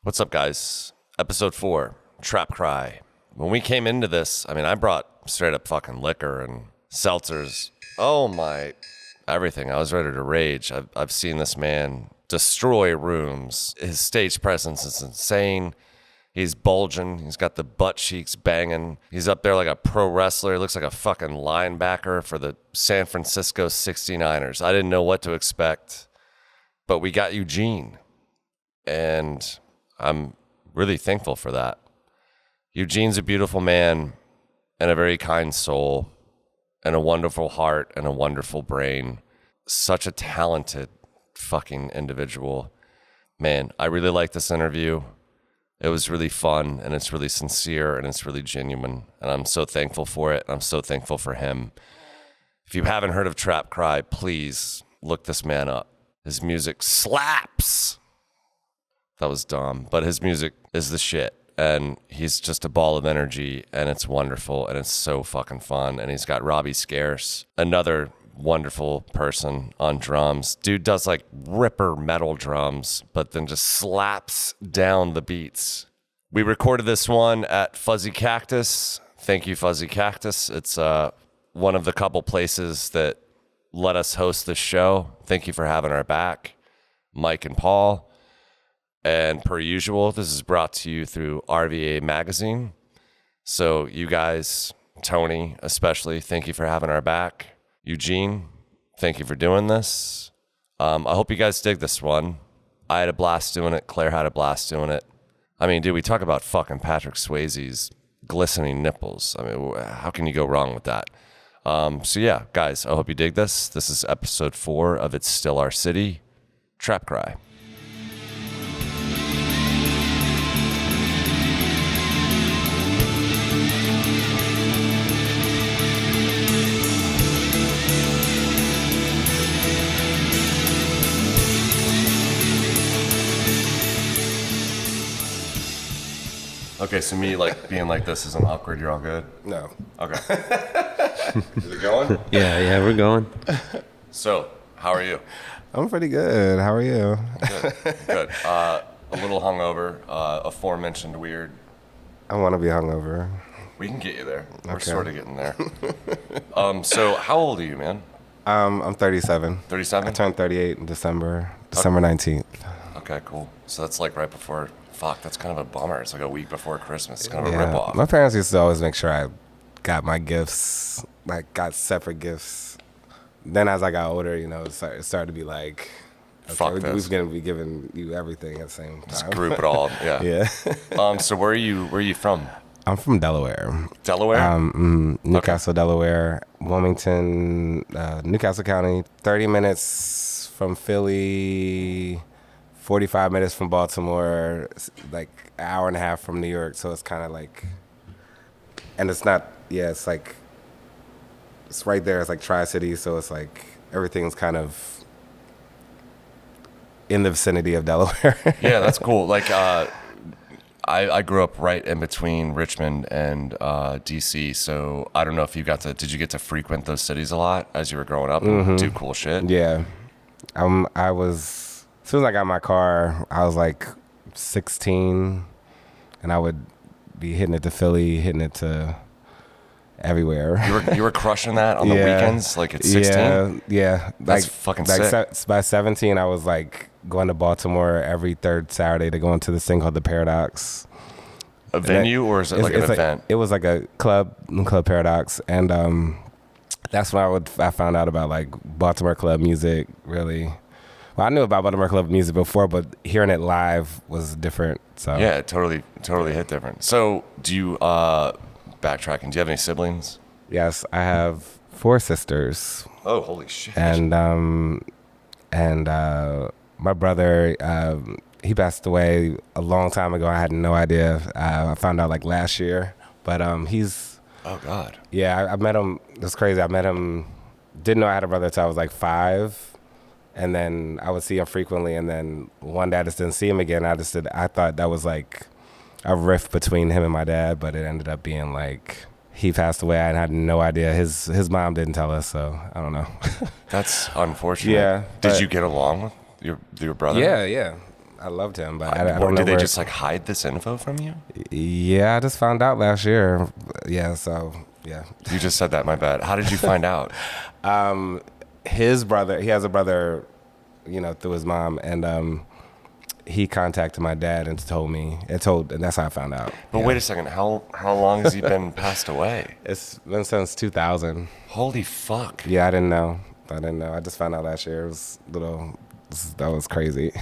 What's up, guys? Episode 4, TrapCry. When we came into this, I brought straight up fucking liquor and seltzers. Oh my, everything. I was ready to rage. I've seen this man destroy rooms. His stage presence is insane. He's bulging. He's got the butt cheeks banging. He's up there like a pro wrestler. He looks like a fucking linebacker for the San Francisco 69ers. I didn't know what to expect, but we got Eugene. And I'm really thankful for that. Eugene's a beautiful man and a very kind soul and a wonderful heart and a wonderful brain. Such a talented fucking individual. Man, I really like this interview. It was really fun and it's really sincere and it's really genuine. And I'm so thankful for it. I'm so thankful for him. If you haven't heard of TrapCry, please look this man up. His music slaps. That was dumb, but his music is the shit. And he's just a ball of energy and it's wonderful and it's so fucking fun. And he's got Robbie Scarce, another wonderful person on drums. Dude does like ripper metal drums, but then just slaps down the beats. We recorded this one at Fuzzy Cactus. Thank you, Fuzzy Cactus. It's one of the couple places that let us host this show. Thank you for having our back, Mike and Paul. And per usual, this is brought to you through RVA Magazine. So you guys, Tony especially, thank you for having our back. Eugene, thank you for doing this. I hope you guys dig this one. I had a blast doing it. Claire had a blast doing it. Dude, we talk about fucking Patrick Swayze's glistening nipples. How can you go wrong with that? So yeah, guys, I hope you dig this. This is episode 4 of It's Still Our City, TrapCry. Okay, so me being like this isn't awkward. You're all good? No. Okay. Is it going? Yeah, we're going. So, how are you? I'm pretty good. How are you? Good. A little hungover. Aforementioned weird. I want to be hungover. We can get you there. We're Okay. sort of getting there. So how old are you, man? I'm 37. 37? I turned 38 in December 19th. Okay, cool. So that's like right before. Fuck, that's kind of a bummer. It's like a week before Christmas. It's kind of a rip-off. My parents used to always make sure I got my gifts, got separate gifts. Then as I got older, it started to be like, Fuck okay, this. we're going to be giving you everything at the same time. Just group it all. Yeah. Yeah. So where are you from? I'm from Delaware. Delaware? Newcastle, Delaware, Wilmington, Newcastle County, 30 minutes from Philly, 45 minutes from Baltimore, like an hour and a half from New York. So it's kind of like, and it's not, it's like, it's right there. It's like Tri-City. So it's like everything's kind of in the vicinity of Delaware. Yeah, that's cool. Like, I grew up right in between Richmond and DC, so I don't know if did you get to frequent those cities a lot as you were growing up and do cool shit? Yeah. As soon as I got my car, I was like 16, and I would be hitting it to Philly, hitting it to everywhere. You were crushing that on the weekends, like at 16? Yeah. That's fucking sick. By 17, I was like going to Baltimore every third Saturday to go into this thing called the Paradox. A venue, or is it like an event? It was like a club Paradox, and that's when I found out about like Baltimore club music, really. Well, I knew about Baltimore club music before, but hearing it live was different. So yeah, it totally hit different. So do you, backtracking, do you have any siblings? Yes, I have 4 sisters. Oh, holy shit. And my brother, he passed away a long time ago. I had no idea. I found out like last year, but he's. Oh God. Yeah, I met him. It's crazy. I met him. Didn't know I had a brother until I was like 5, and then I would see him frequently. And then one day I just didn't see him again. I thought that was like a rift between him and my dad, but it ended up being like he passed away. I had no idea. His mom didn't tell us, so I don't know. That's unfortunate. Yeah. Did you get along with your brother? Yeah. I loved him, but I don't know. Did they just like hide this info from you? Yeah, I just found out last year. Yeah, so yeah. You just said that. My bad. How did you find out? His brother, he has a brother, through his mom, and he contacted my dad and told me. And that's how I found out. But wait a second. How long has he been passed away? It's been since 2000. Holy fuck. Yeah, I didn't know. I just found out last year. That was crazy.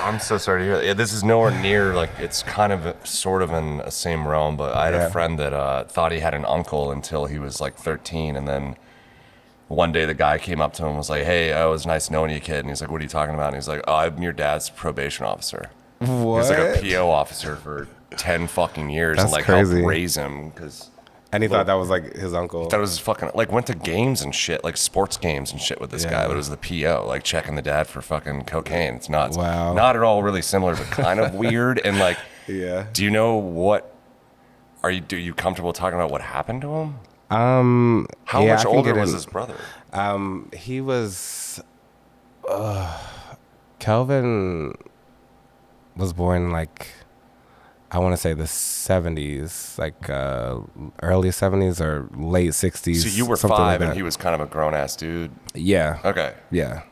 I'm so sorry to hear that. Yeah, this is nowhere near, like, it's kind of sort of in the same realm, but I had a friend that thought he had an uncle until he was like 13, and then one day the guy came up to him and was like, hey, it was nice knowing you, kid. And he's like, what are you talking about? And he's like, oh, I'm your dad's probation officer. What? He was like a PO officer for 10 fucking years. That's and like crazy. helped raise him because... And he thought that was like his uncle. That was fucking, like, went to games and shit, like sports games and shit with this guy, but it was the PO, like checking the dad for fucking cocaine. It's nuts. Wow. Not at all really similar, but kind of weird. And like, Yeah. do you know are you comfortable talking about what happened to him? How much older was his brother? He was, Kelvin was born like, I want to say the 70s, like early 70s or late 60s. So you were 5 and he was kind of a grown-ass dude? Yeah. Okay. Yeah.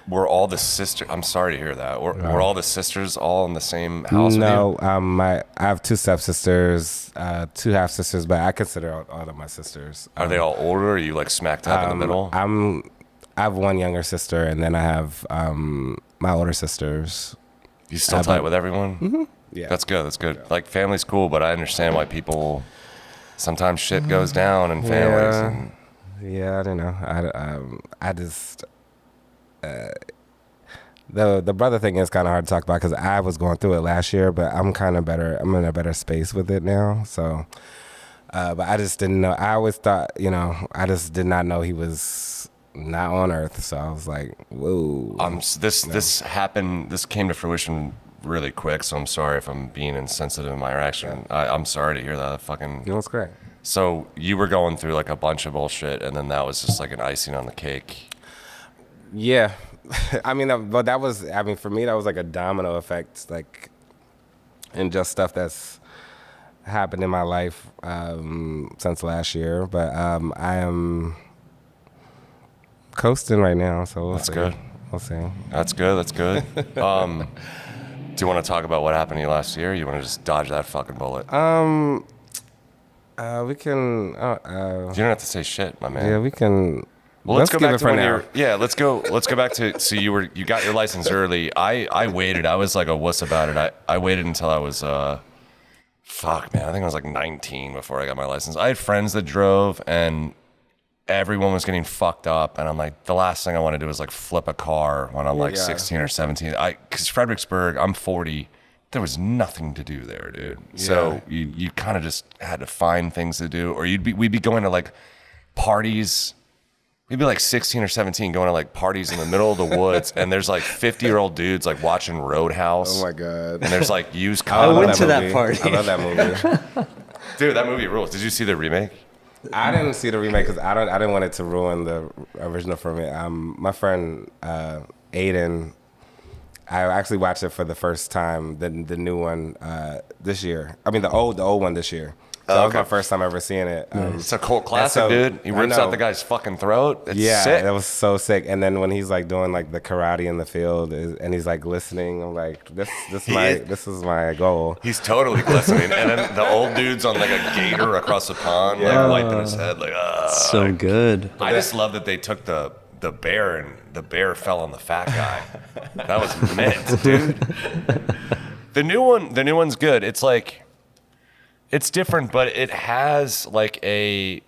Were all the sisters, I'm sorry to hear that, were all the sisters all in the same house with you? No, I have 2 stepsisters, 2 half-sisters, but I consider all of my sisters. Are they all older, or are you like smack dab in the middle? I have 1 younger sister, and then I have my older sisters. You still tight with everyone? Mm-hmm. Yeah. That's good. That's good. Like, family's cool, but I understand why people sometimes shit goes down in families. Yeah, I don't know. I just the brother thing is kind of hard to talk about because I was going through it last year, but I'm kind of better. I'm in a better space with it now. So, but I just didn't know. I always thought, I just did not know he was not on Earth. So I was like, whoa. This happened. This came to fruition really quick, so I'm sorry if I'm being insensitive in my reaction. I'm sorry to hear that. Fucking. That's great. So you were going through like a bunch of bullshit, and then that was just like an icing on the cake. Yeah, I mean, but that was. I mean, for me, that was like a domino effect, like, and just stuff that's happened in my life since last year. But I am coasting right now, so we'll see. Good. We'll see. That's good. That's good. Do you want to talk about what happened to you last year? Or you want to just dodge that fucking bullet? We can. You don't have to say shit, my man. Yeah, we can. Well, let's go back to when you're. Yeah, let's go back to. So you got your license early. I waited. I was like a wuss about it. I waited until I was fuck, man. I think I was like 19 before I got my license. I had friends that drove, and everyone was getting fucked up, and I'm like, the last thing I want to do is like flip a car when I'm like 16 or 17. Because Fredericksburg, I'm 40. There was nothing to do there, dude. Yeah. So you kind of just had to find things to do, or we'd be going to like parties. We'd be like 16 or 17 going to like parties in the middle of the woods, and there's like 50-year-old dudes like watching Roadhouse. Oh my God. And there's like used I condoms. went to that party. I love that movie. Dude, that movie rules. Did you see the remake? I didn't see the remake because I didn't want it to ruin the original for me. My friend Aiden, I actually watched it for the first time, the new one this year. I mean the old one this year. So that was my first time ever seeing it. It's a cult classic, dude. He rips out the guy's fucking throat. It's sick. It was so sick. And then when he's like doing like the karate in the field and he's like glistening, I'm like, this is my goal. He's totally glistening. And then the old dude's on like a gator across the pond, like wiping his head, like so good. I just love that they took the bear and the bear fell on the fat guy. That was mint, dude. The new one's good. It's like. It's different, but it has like you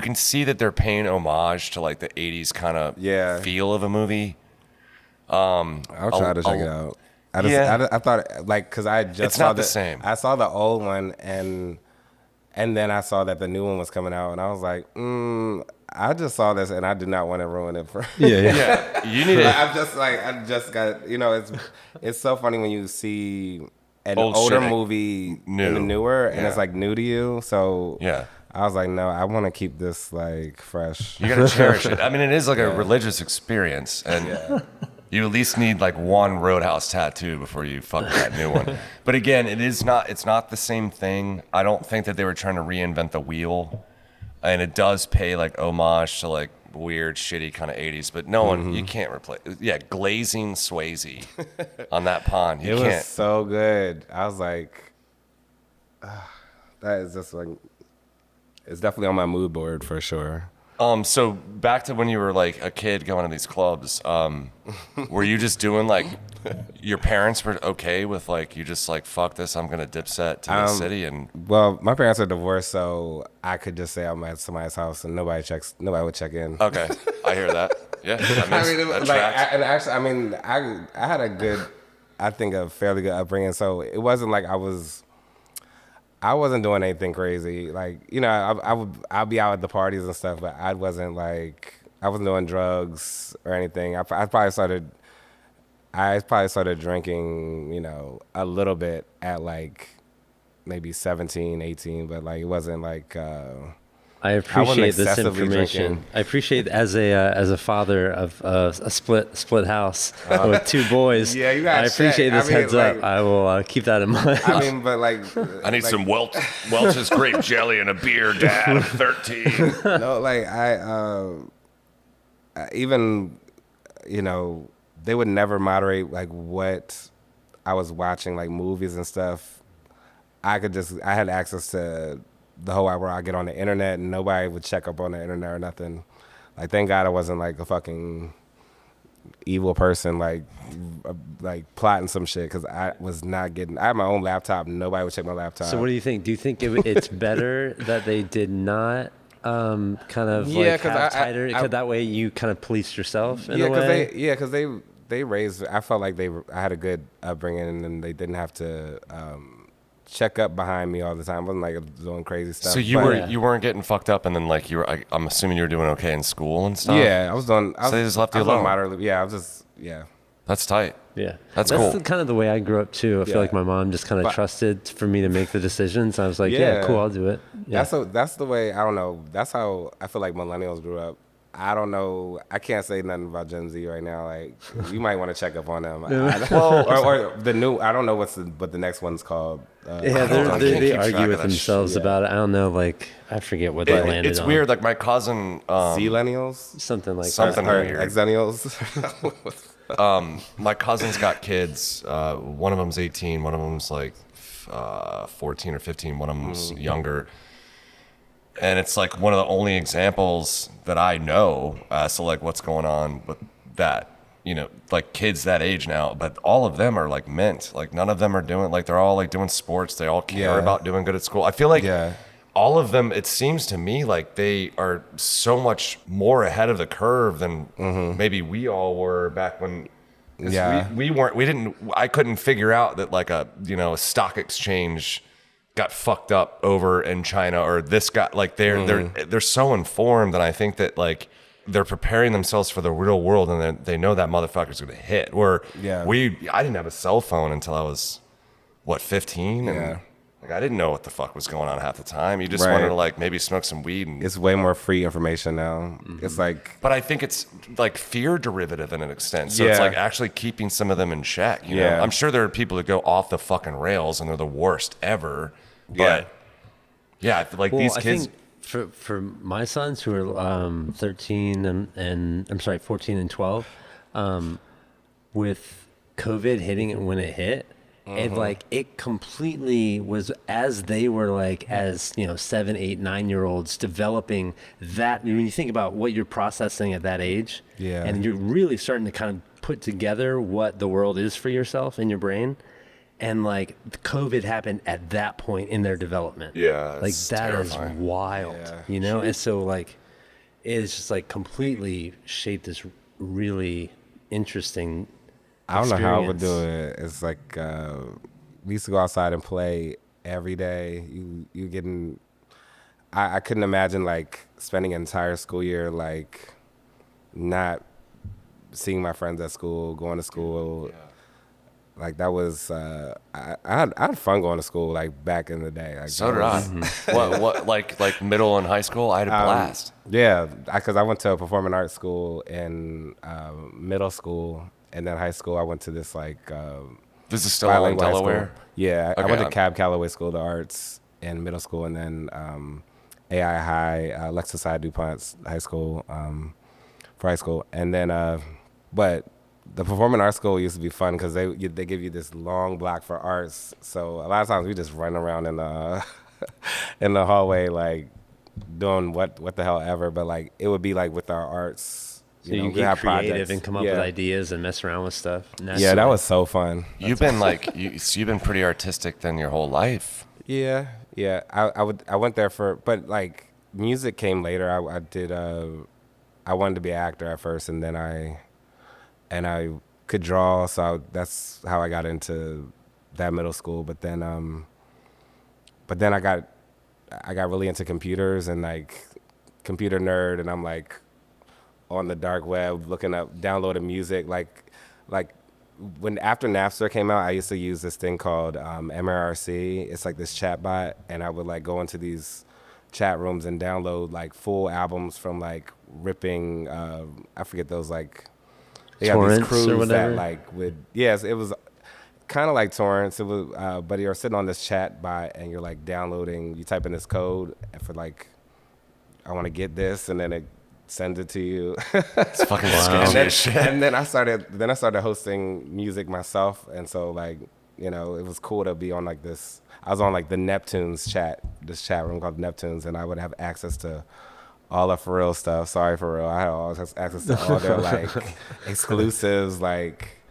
can see that they're paying homage to like the 80s kind of feel of a movie. I'll try to check it out. I thought like because I just saw the same. I saw the old one and then I saw that the new one was coming out and I was like, I just saw this and I did not want to ruin it for. Yeah. You need it. I just got it's so funny when you see an older movie in the newer and it's like new to you. So I was like, no, I want to keep this like fresh. You gotta cherish it. I mean, it is like a religious experience, and You at least need like one Roadhouse tattoo before you fuck that new one. But again, it's not the same thing. I don't think that they were trying to reinvent the wheel. And it does pay like homage to like weird, shitty kind of 80s, but no one, you can't replace. Yeah, glazing Swayze on that pond. You it can't. was so good. I was like, that is just like, it's definitely on my mood board for sure. So back to when you were like a kid going to these clubs, were you just doing like, your parents were okay with like, you just like, fuck this, I'm going to dipset to the city? And Well, my parents are divorced, so I could just say I'm at somebody's house and nobody would check in. okay, I hear that. Yeah, that tracks. I had a good, I think a fairly good upbringing, so it wasn't like I wasn't doing anything crazy. Like, you know, I'd be out at the parties and stuff, but I wasn't doing drugs or anything. I probably started drinking, you know, a little bit at like maybe 17, 18, but like it wasn't like I appreciate this excessively information. drinking. I appreciate as a father of a split house with two boys. Yeah, you gotta I appreciate check. this I mean, heads like, up. I will keep that in mind. I mean, but like I need some Welch's grape jelly and a beer, Dad. I'm 13. no, like I even, you know, they would never moderate like what I was watching, like movies and stuff. I had access to the whole wide world. I get on the internet and nobody would check up on the internet or nothing. Like, thank God I wasn't like a fucking evil person, like plotting some shit, because I had my own laptop. Nobody would check my laptop. So what do you think? Do you think it's better that they did not kind of like have tighter? Because that way you kind of policed yourself in a way? Because they raised, I felt like I had a good upbringing and they didn't have to check up behind me all the time. I wasn't like doing crazy stuff. So you weren't getting fucked up, and then like I'm assuming you were doing okay in school and stuff. Yeah, I was doing. So they just left you alone. Moderately. Yeah, I was just That's tight. Yeah, that's cool. That's kind of the way I grew up too. I feel like my mom just kind of trusted for me to make the decisions. I was like, yeah, cool, I'll do it. Yeah. That's the way. I don't know. That's how I feel like millennials grew up. I don't know. I can't say nothing about Gen Z right now. Like, you might want to check up on them. Or the new. I don't know what the next one's called. They argue with themselves about it. I don't know. Like, I forget what they landed on. It's weird. Like my cousin, Zillennials, something like something that. weird. Xennials. My cousin's got kids. One of them's 18. One of them's like 14 or 15. One of them's younger. And it's like one of the only examples that I know as to like what's going on with that, you know, like kids that age now. But all of them are like mint. Like none of them are doing, like they're all like doing sports. They all care about doing good at school. I feel like all of them, it seems to me like they are so much more ahead of the curve than maybe we all were back when. I couldn't figure out that like a stock exchange got fucked up over in China, or this got like they're so informed, and I think that like they're preparing themselves for the real world, and they know that motherfucker's gonna hit. Where I didn't have a cell phone until I was 15, and like I didn't know what the fuck was going on half the time. You just wanted to like maybe smoke some weed. And it's way more free information now. It's like, but I think it's like fear derivative in an extent. So it's like actually keeping some of them in check. You know, I'm sure there are people that go off the fucking rails and they're the worst ever. But like these kids. I think for my sons who are 13 and I'm sorry, 14 and 12, with COVID hitting it when it hit, it completely was, as they were like, as 7, 8, 9-year-olds developing that. When you think about what you're processing at that age, and you're really starting to kind of put together what the world is for yourself in your brain. And like COVID happened at that point in their development. Yeah. Like that terrifying. Is wild, And so like, it's just like completely shaped this really interesting I don't know how I would do it. It's like, we used to go outside and play every day. You getting, I couldn't imagine like spending an entire school year, like not seeing my friends at school, going to school. Yeah. Like that was, I had fun going to school like back in the day. Like, so did I. What like middle and high school? I had a blast. Yeah, because I went to a performing arts school in middle school, and then high school I went to this like This is still in bilingual high Delaware? school. Yeah, I Okay, went to Cab Calloway School of the Arts in middle school, and then AI High, Lexus I DuPont High School for high school, and then but the performing arts school used to be fun because they give you this long block for arts. So a lot of times we just run around in the in the hallway like doing what the hell ever. But like it would be like with our arts. So you we get have creative projects. and come up with ideas and mess around with stuff. Yeah, that was so fun. You've been like, you've been pretty artistic then your whole life. Yeah. I went there but like music came later. I wanted to be an actor at first, and then I could draw, so that's how I got into that middle school. But then I got really into computers and like computer nerd, and I'm like on the dark web looking up downloading music like when after Napster came out, I used to use this thing called MRRC. It's like this chat bot, and I would like go into these chat rooms and download like full albums from like ripping I forget those like they got these Torrents crews or whatever? that like would it was kind of like torrents. It was but you're sitting on this chat bot and you're like downloading, you type in this code for like I want to get this, and then it sends it to you. It's fucking sketchy as shit. And then I started hosting music myself, and so like it was cool to be on like this. I was on like the Neptunes this chat room called Neptunes, and I would have access to all of For Real stuff. Sorry, For Real. I had access to all their like exclusives, like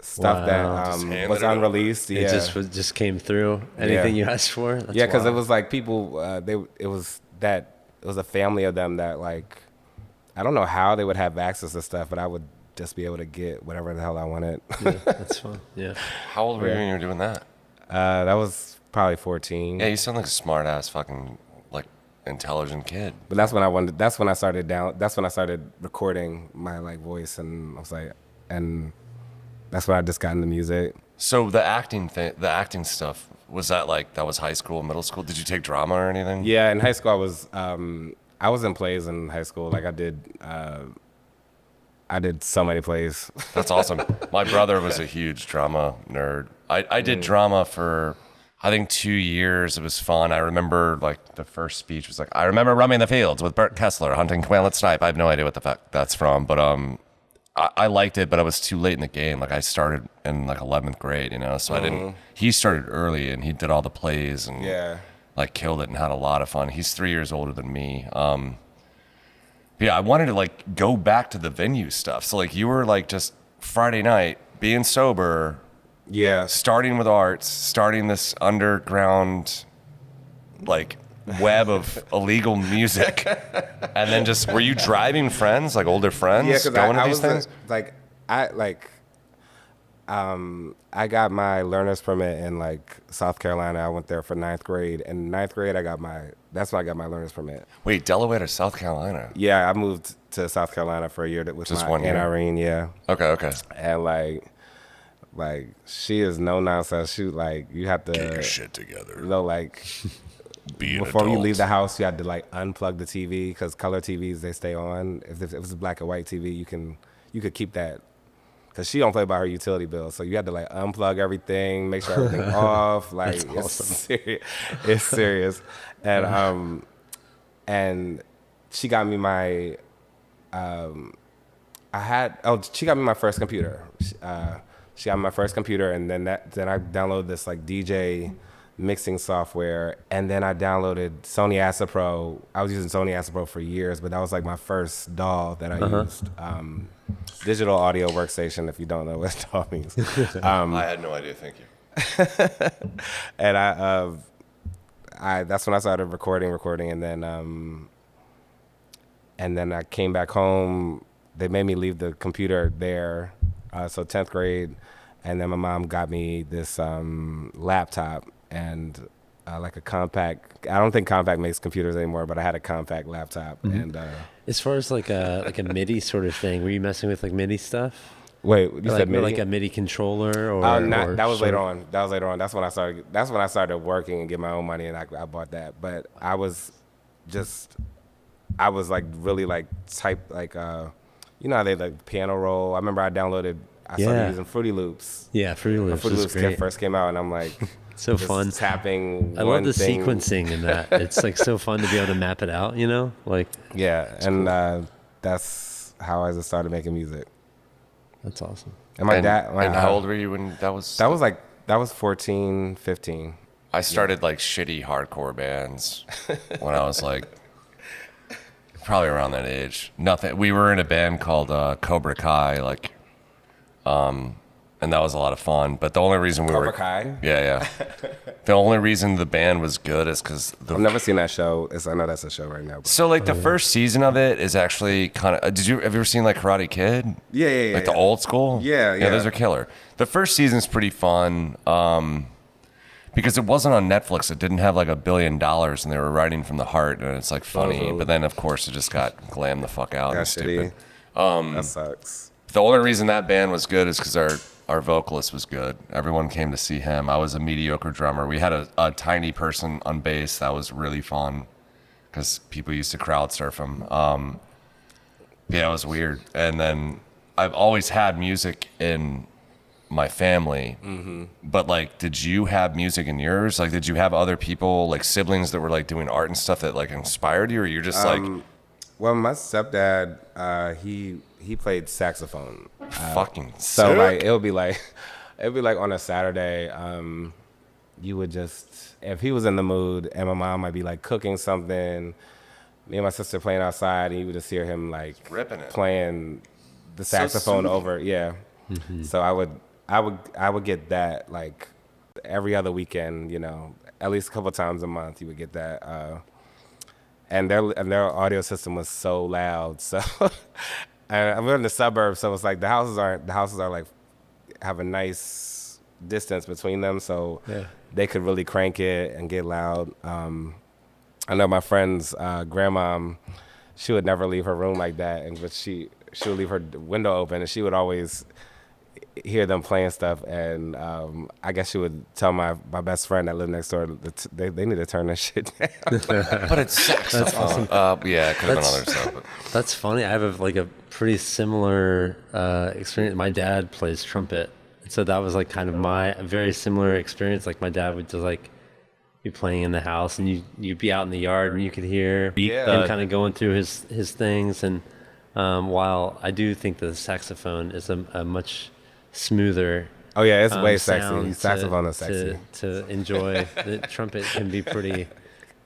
stuff that was unreleased. Yeah, It just came through. Anything you asked for? That's because it wild. was like people. It was a family of them that like I don't know how they would have access to stuff, but I would just be able to get whatever the hell I wanted. Yeah, that's fun. Yeah. How old were you when you were doing that? That was probably 14. Yeah, you sound like a smart ass fucking like intelligent kid. But that's when I started recording my like voice, and I was like, and that's when I just got into music. So the acting stuff, was that was high school, middle school? Did you take drama or anything? Yeah, in high school I was in plays in high school. Like I did so many plays. That's awesome. My brother was a huge drama nerd. I did drama for I think 2 years. It was fun. I remember like the first speech was like, I remember roaming the fields with Bert Kessler hunting quail and snipe. I have no idea what the fuck that's from, but I liked it, but I was too late in the game. Like I started in like 11th grade, so I didn't. He started early and he did all the plays and like killed it and had a lot of fun. He's 3 years older than me. Yeah, I wanted to like go back to the venue stuff. So like you were like just Friday night being sober, starting with arts, starting this underground like web of illegal music, and then just were you driving friends, like older friends, going to these things? I got my learner's permit in like South Carolina. I went there for 9th grade. And 9th grade, that's when I got my learner's permit. Wait, Delaware to South Carolina? Yeah, I moved to South Carolina for a year with Just my 1 year? Aunt Irene, yeah. Okay. And like she is no nonsense. She like, you have to Get your shit together. Like Be an before you adult. leave the house, you had to like unplug the TV because color TVs, they stay on. If it's a black and white TV, you could keep that. Because she don't play by her utility bill, so you had to like unplug everything, make sure everything off. Like it's awesome. serious. It's serious. And she got me my she got me my first computer. She got me my first computer, and then I downloaded this like DJ mixing software, and then I downloaded Sony Acid Pro. I was using Sony Acid Pro for years, but that was like my first DAW that I used. Digital audio workstation, if you don't know what DAW means. I had no idea. Thank you. And I that's when I started recording, and then I came back home. They made me leave the computer there, so 10th grade, and then my mom got me this laptop and like a compact. I don't think compact makes computers anymore, but I had a compact laptop. And As far as like a MIDI sort of thing, were you messing with like MIDI stuff? wait, you said MIDI? Like a MIDI controller, or That was sort later of- on. That's when I started working and get my own money, and I bought that. But I was like really like type like how they like piano roll. I remember I I started using Fruity Loops. Yeah, Fruity Loops Fruity is Loops great. first came out, and I'm like, So just fun. tapping. I love the thing. sequencing in that. It's like so fun to be able to map it out, you know? Like, Yeah, and cool. that's how I just started making music. That's awesome. And my dad. And how old were you when that was? That was 14, 15. I started like shitty hardcore bands when I was like probably around that age. Nothing. We were in a band called Cobra Kai, like, and that was a lot of fun. But the only reason we Cobra were Kai? yeah. The only reason the band was good is because I've never seen that show. I know that's a show right now. But. So like the first season of it is actually kind of. Have you ever seen like Karate Kid? Yeah. Like the old school. Yeah. Those are killer. The first season's pretty fun. Because it wasn't on Netflix, it didn't have like $1 billion, and they were writing from the heart, and it's like funny. But then, of course, it just got glammed the fuck out and That's stupid. that sucks. The only reason that band was good is because our vocalist was good. Everyone came to see him. I was a mediocre drummer. We had a tiny person on bass that was really fun because people used to crowd surf him. Yeah, it was weird. And then I've always had music in my family, but like, did you have music in yours? Like, did you have other people, like siblings that were like doing art and stuff that like inspired you, or you're just like, Well, my stepdad, he played saxophone. fucking So sick. like it'd be like on a Saturday, you would just, if he was in the mood, and my mom might be like cooking something, me and my sister playing outside, and you would just hear him like Ripping it. playing the So saxophone soothing. over. Yeah. So I would get that like every other weekend, you know, at least a couple times a month. You would get that, and their audio system was so loud. So, and we're in the suburbs, so it's like the houses are like have a nice distance between them, so they could really crank it and get loud. I know my friend's grandmom, she would never leave her room like that, but she would leave her window open, and she would always hear them playing stuff, and I guess she would tell my best friend that lived next door that they need to turn that shit down. But it's saxophone. Yeah, it could have been other stuff. But. That's funny. I have a pretty similar experience. My dad plays trumpet. So that was like kind of my very similar experience. Like my dad would just like be playing in the house, and you'd be out in the yard and you could hear him kind of going through his things. And while I do think the saxophone is a much smoother Oh yeah, it's way sound sexy. Saxophone is sexy. to enjoy. The trumpet can be pretty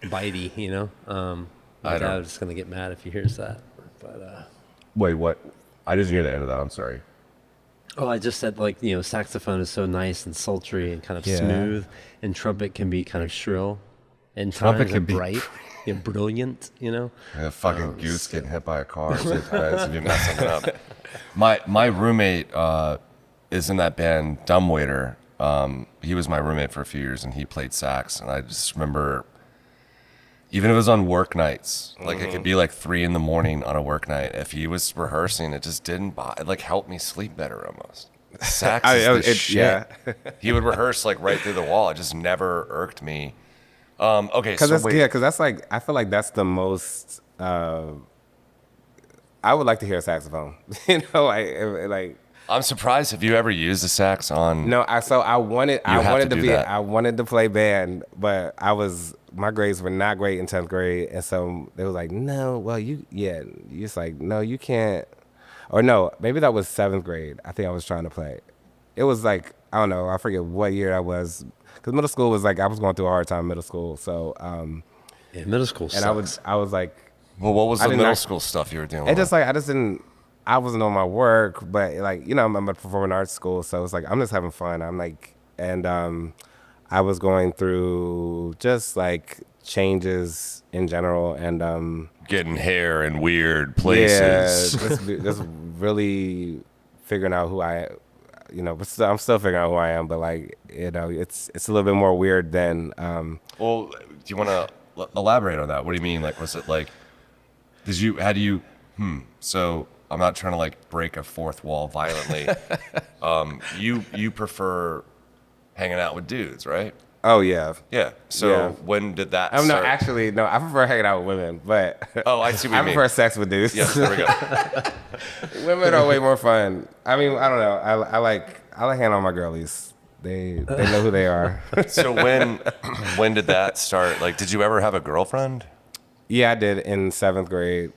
bitey, you know. My dad is gonna get mad if he hears that. But Wait, what? I didn't hear the end of that. I'm sorry. oh, I just said like, you know, saxophone is so nice and sultry and kind of Yeah. smooth, and trumpet can be kind of shrill, and Trumpet times can and be bright, and brilliant, you know. A fucking goose getting hit by a car. Sometimes if you mess something up. My roommate is in that band Dumbwaiter. He was my roommate for a few years, and he played sax. And I just remember, even if it was on work nights, like it could be like 3 a.m. on a work night. If he was rehearsing, it just didn't it like helped me sleep better almost. Sax is the shit. yeah. He would rehearse like right through the wall. It just never irked me. Okay, so Because wait. that's like, I feel like that's the most. I would like to hear a saxophone. You know, like. I'm surprised. Have you ever used a sax on? No, I wanted to play band, but my grades were not great in 10th grade, and so they was like, no, well you just like, no, you can't, or no, maybe that was 7th grade. I think I was trying to play. It was like, I don't know, I forget what year I was, because middle school was like, I was going through a hard time in middle school, so Yeah, middle school and sucks. I was like, Well, what was I the did middle not- school stuff you were doing? it just like I wasn't on my work, but like, you know, I'm at performing arts school, so it's like I'm just having fun. I'm like, and I was going through just like changes in general, and getting hair in weird places. yeah, just really figuring out who you know, but I'm still figuring out who I am, but like, you know, it's a little bit more weird than Well, do you want to elaborate on that? What do you mean? Like, was it like, so I'm not trying to like break a fourth wall violently. You prefer hanging out with dudes, right? Oh yeah. Yeah. So Yeah. when did that No, start? actually, no. I prefer hanging out with women, but Oh, I see what you I mean. prefer sex with dudes. Yes, there we go. Women are way more fun. I mean, I don't know. I like hanging out with my girlies. They know who they are. So when did that start? Like, did you ever have a girlfriend? Yeah, I did in 7th grade.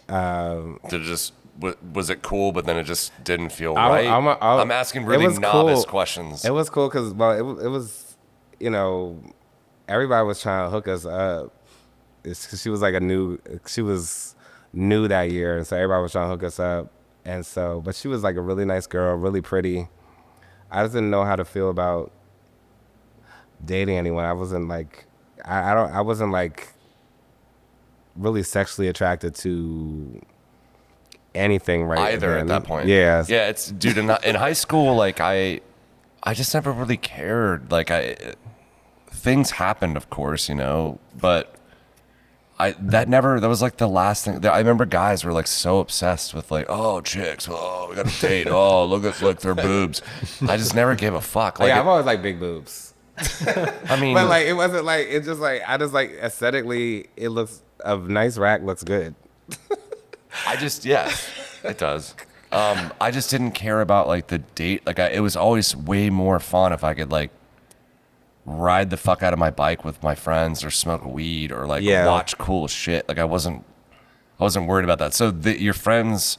Did it just was it cool, but then it just didn't feel right? I'm asking it really was novice cool. questions. It was cool because it was, you know, everybody was trying to hook us up. It's 'cause she was new that year, and so everybody was trying to hook us up. And so, but she was like a really nice girl, really pretty. I just didn't know how to feel about dating anyone. I wasn't like, I wasn't like really sexually attracted to anything right Either then. at that point. Yeah. Yeah, it's dude in high school, like I just never really cared. Like things happened, of course, you know, but that was like the last thing. I remember guys were like so obsessed with like, oh, chicks, oh, we got to date. Oh, look at like their boobs. I just never gave a fuck. Like, Yeah, I've always liked big boobs. I mean, But like, it wasn't like, it's just like, I just like aesthetically, it looks, a nice rack looks good. yeah, it does. I just didn't care about like the date. Like it was always way more fun if I could like ride the fuck out of my bike with my friends or smoke weed or like watch cool shit. Like I wasn't worried about that. So your friends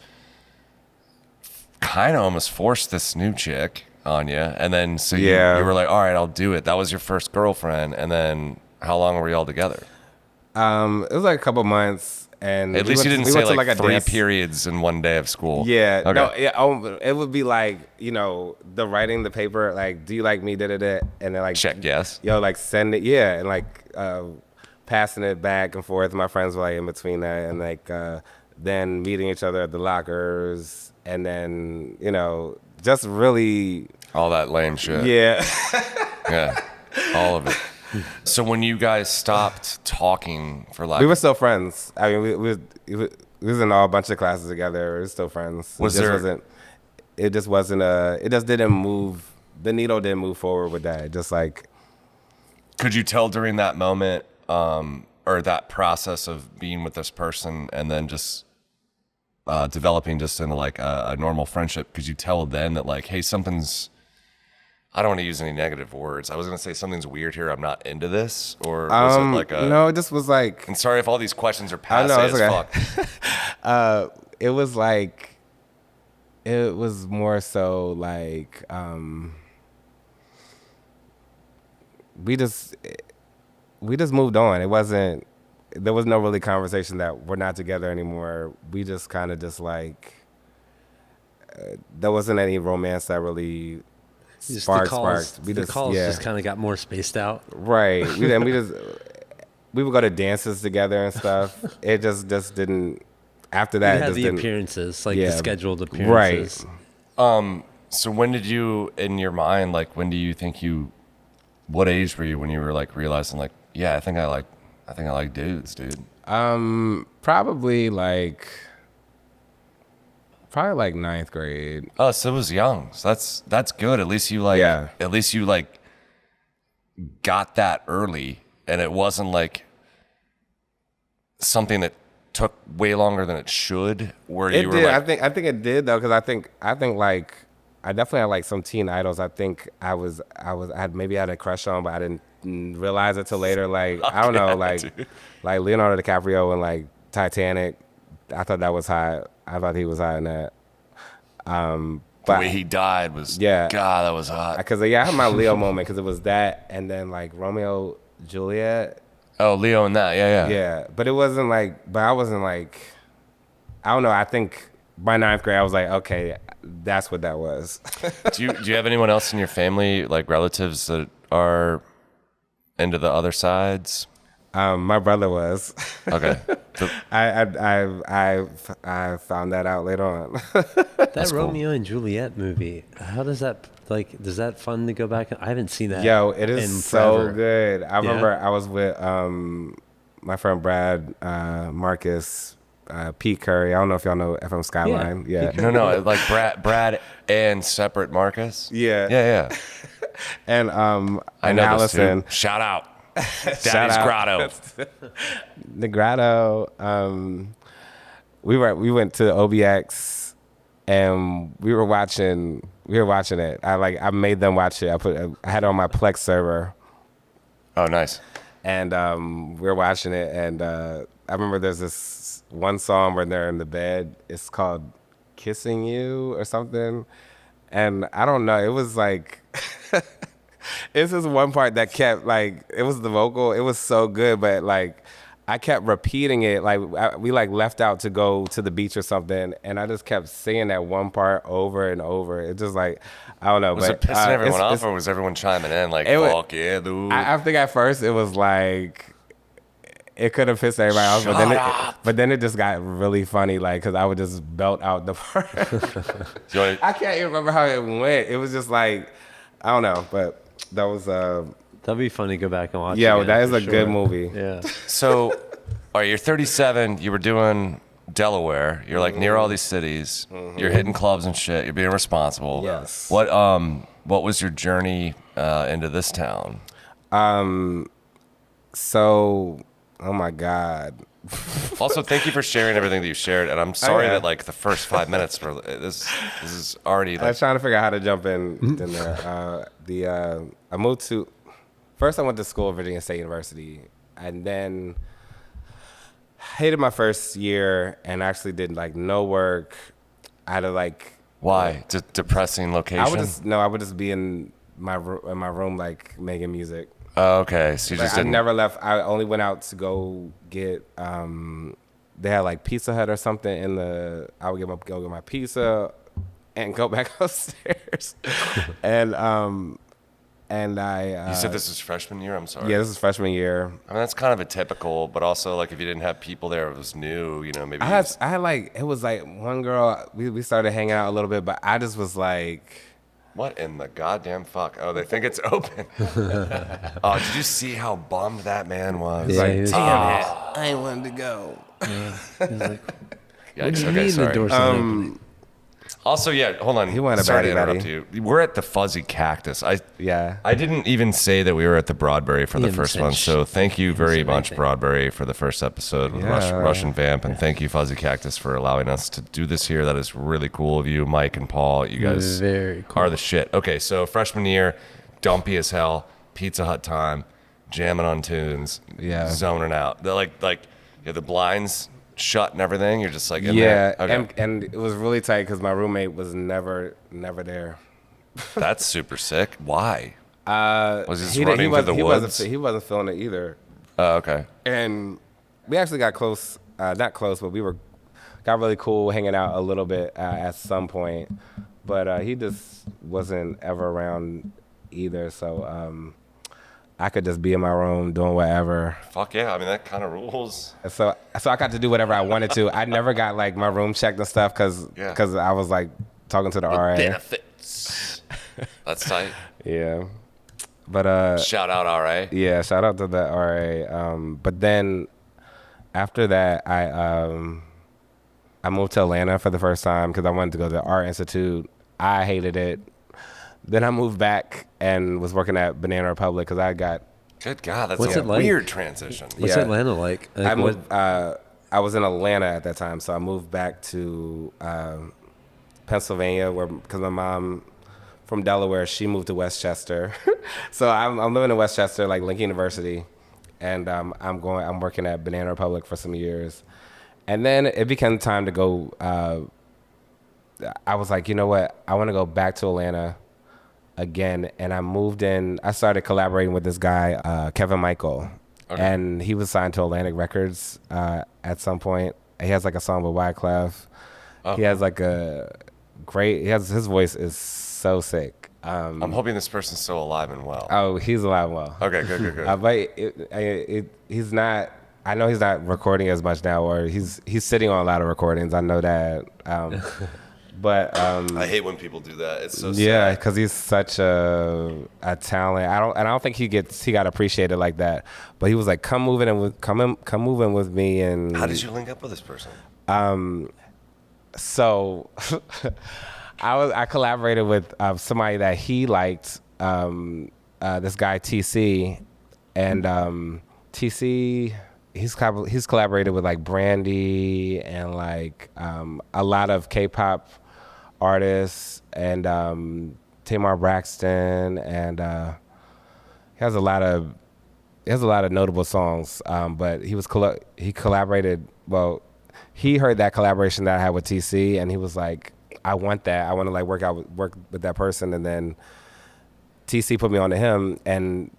kind of almost forced this new chick on you, and then so you were like, all right, I'll do it. That was your first girlfriend, and then how long were you all together? It was like a couple months, and At least you didn't say like a 3 dance. periods in one day of school. Yeah, Okay. no, yeah. It would be like, you know, the writing the paper, like, do you like me? Da da da, and then like Check yes. Yo, like send it, and like passing it back and forth. My friends were like in between that, and like then meeting each other at the lockers, and then just really All that lame shit. yeah. Yeah. All of it. So when you guys stopped talking for like We were still friends. I mean, we was in all a bunch of classes together. We were still friends. It just didn't move. The needle didn't move forward with that. Just like, could you tell during that moment or that process of being with this person and then just developing just into like a normal friendship, could you tell then that like, hey, I don't want to use any negative words. I was going to say something's weird here. I'm not into this. Or was it like no, it just was like, and sorry if all these questions are passe no, it's as okay. fuck. It was like, it was more so like, we just moved on. There was no really conversation that we're not together anymore. We just kind of just like, there wasn't any romance that really sparked. The calls just kind of got more spaced out. Right. We would go to dances together and stuff. It just didn't. After that, You it had just the didn't. appearances, like Yeah. the scheduled appearances. Right. So when did you, in your mind, like when do you think what age were you when you were like realizing like, yeah, I think I like dudes, dude? Probably like 9th grade. Oh, so it was young. So that's good. At least you like, Yeah. at least you like got that early, and it wasn't like something that took way longer than it should. Where It you did. were like, I think it did though, because I think like I definitely had like some teen idols. I think I had a crush on, but I didn't realize it till later. Like I don't know, like dude. like Leonardo DiCaprio and like Titanic. I thought that was hot. I thought he was hot in that. the But way he died was, Yeah. God, that was hot. because I had my Leo moment because it was that, and then like Romeo Juliet. Oh, Leo and that, yeah. Yeah, but it wasn't like. But I wasn't like. I don't know. I think by 9th grade, I was like, okay, that's what that was. Do you have anyone else in your family, like relatives that are into the other sides? My brother was. Okay. I found that out later on. That Romeo and Juliet movie, how does that, like, does that fun to go back? I haven't seen that. Yo, it in is so forever. good. I remember I was with my friend Brad, Marcus, Pete Curry. I don't know if y'all know FM Skyline. Yeah. No, like Brad and separate Marcus. Yeah. Yeah. and I know this Allison. too. Shout out. Daddy's out. Grotto. The Grotto. We went to OBX and we were watching it. I made them watch it. I had it on my Plex server. Oh, nice. And we were watching it, and I remember there's this one song where they're in the bed. It's called "Kissing You" or something, and I don't know. It was like it's this one part that kept like it was the vocal. It was so good, but like I kept repeating it. Like we like left out to go to the beach or something, and I just kept singing that one part over and over. It just like I don't know. Was it pissing everyone off, or was everyone chiming in like, fuck yeah, dude? I think at first it was like, it could have pissed everybody off, but then it just got really funny, like, because I would just belt out the part. I can't even remember how it went. It was just like, I don't know, but that was... That'd be funny to go back and watch. Yeah, again, that is a sure. good movie. Yeah. So, all right, you're 37. You were doing Delaware. You're like near all these cities. You're hitting clubs and shit. You're being responsible. Yes. What was your journey into this town? So, oh my God. Also, thank you for sharing everything that you shared. And I'm sorry that like the first 5 minutes were this is already. I was trying to figure out how to jump in there. I moved to. First, I went to school at Virginia State University, and then hated my first year and actually did like no work. I had to like. Why? Just depressing location? I would just be in my room like making music. Oh, okay, so you just didn't. I never left. I only went out to go get. They had like Pizza Hut or something in the. I would go get my pizza, and go back upstairs, and I. You said this was freshman year. I'm sorry. Yeah, this is freshman year. I mean, that's kind of a typical, but also like if you didn't have people there, it was new. You know, maybe. I had like it was like one girl. We started hanging out a little bit, but I just was like. What in the goddamn fuck? Oh, they think it's open. Oh, did you see how bummed that man was? Yeah, Like, he was damn it. I wanted to go. Yeah. He was like, Yikes, you okay, mean sorry. the door's not opening? Also, yeah, hold on. He wanted a Sorry to baddie interrupt you. We're at the Fuzzy Cactus. Yeah. I didn't even say that we were at the Broadberry for the didn't first say one. So shit. thank you very say much, anything. Broadberry, for the first episode with Yeah. Russian Vamp. And thank you, Fuzzy Cactus, for allowing us to do this here. That is really cool of you, Mike and Paul. You guys Very cool. are the shit. Okay, so freshman year, dumpy as hell, Pizza Hut time, jamming on tunes, Yeah. zoning out. They're like the blinds shut and everything. You're just like in Yeah, there. Okay. and it was really tight because my roommate was never there. That's super sick. Why? Was he just He running through the woods? He wasn't feeling it either. Oh, okay. And we actually got close, not close, but got really cool hanging out a little bit at some point. But he just wasn't ever around either. So I could just be in my room doing whatever. Fuck yeah. I mean, that kind of rules. So I got to do whatever I wanted to. I never got like my room checked and stuff because I was like talking to the RA. Benefits. That's tight. Yeah. But Shout out, RA. yeah, shout out to the RA. But then after that, I moved to Atlanta for the first time because I wanted to go to the Art Institute. I hated it. Then I moved back and was working at Banana Republic because I got. Good God, that's What's a it like? weird transition. What's Yeah. Atlanta like? I moved. I was in Atlanta at that time, so I moved back to Pennsylvania, because my mom from Delaware, she moved to Westchester, so I'm living in Westchester, like Lincoln University, and I'm working at Banana Republic for some years, and then it became time to go. I was like, you know what, I want to go back to Atlanta again, and I moved in. I started collaborating with this guy, Kevin Michael. Okay. And he was signed to Atlantic Records at some point. He has like a song with Wyclef. Oh. He has like his voice is so sick. I'm hoping this person's still alive and well. Oh, he's alive and well. Okay, good. But he's not, I know he's not recording as much now, or he's sitting on a lot of recordings. I know that. But I hate when people do that. It's so yeah, sad. because he's such a talent. I don't think he got appreciated like that. But he was like, come moving with me. And How did you link up with this person? so I collaborated with somebody that he liked this guy TC, and TC he's collaborated with like Brandy and like a lot of K-pop artists and Tamar Braxton, and he has a lot of notable songs. But he collaborated. Well, he heard that collaboration that I had with TC, and he was like, I want that. I want to like work with that person. And then TC put me on to him, and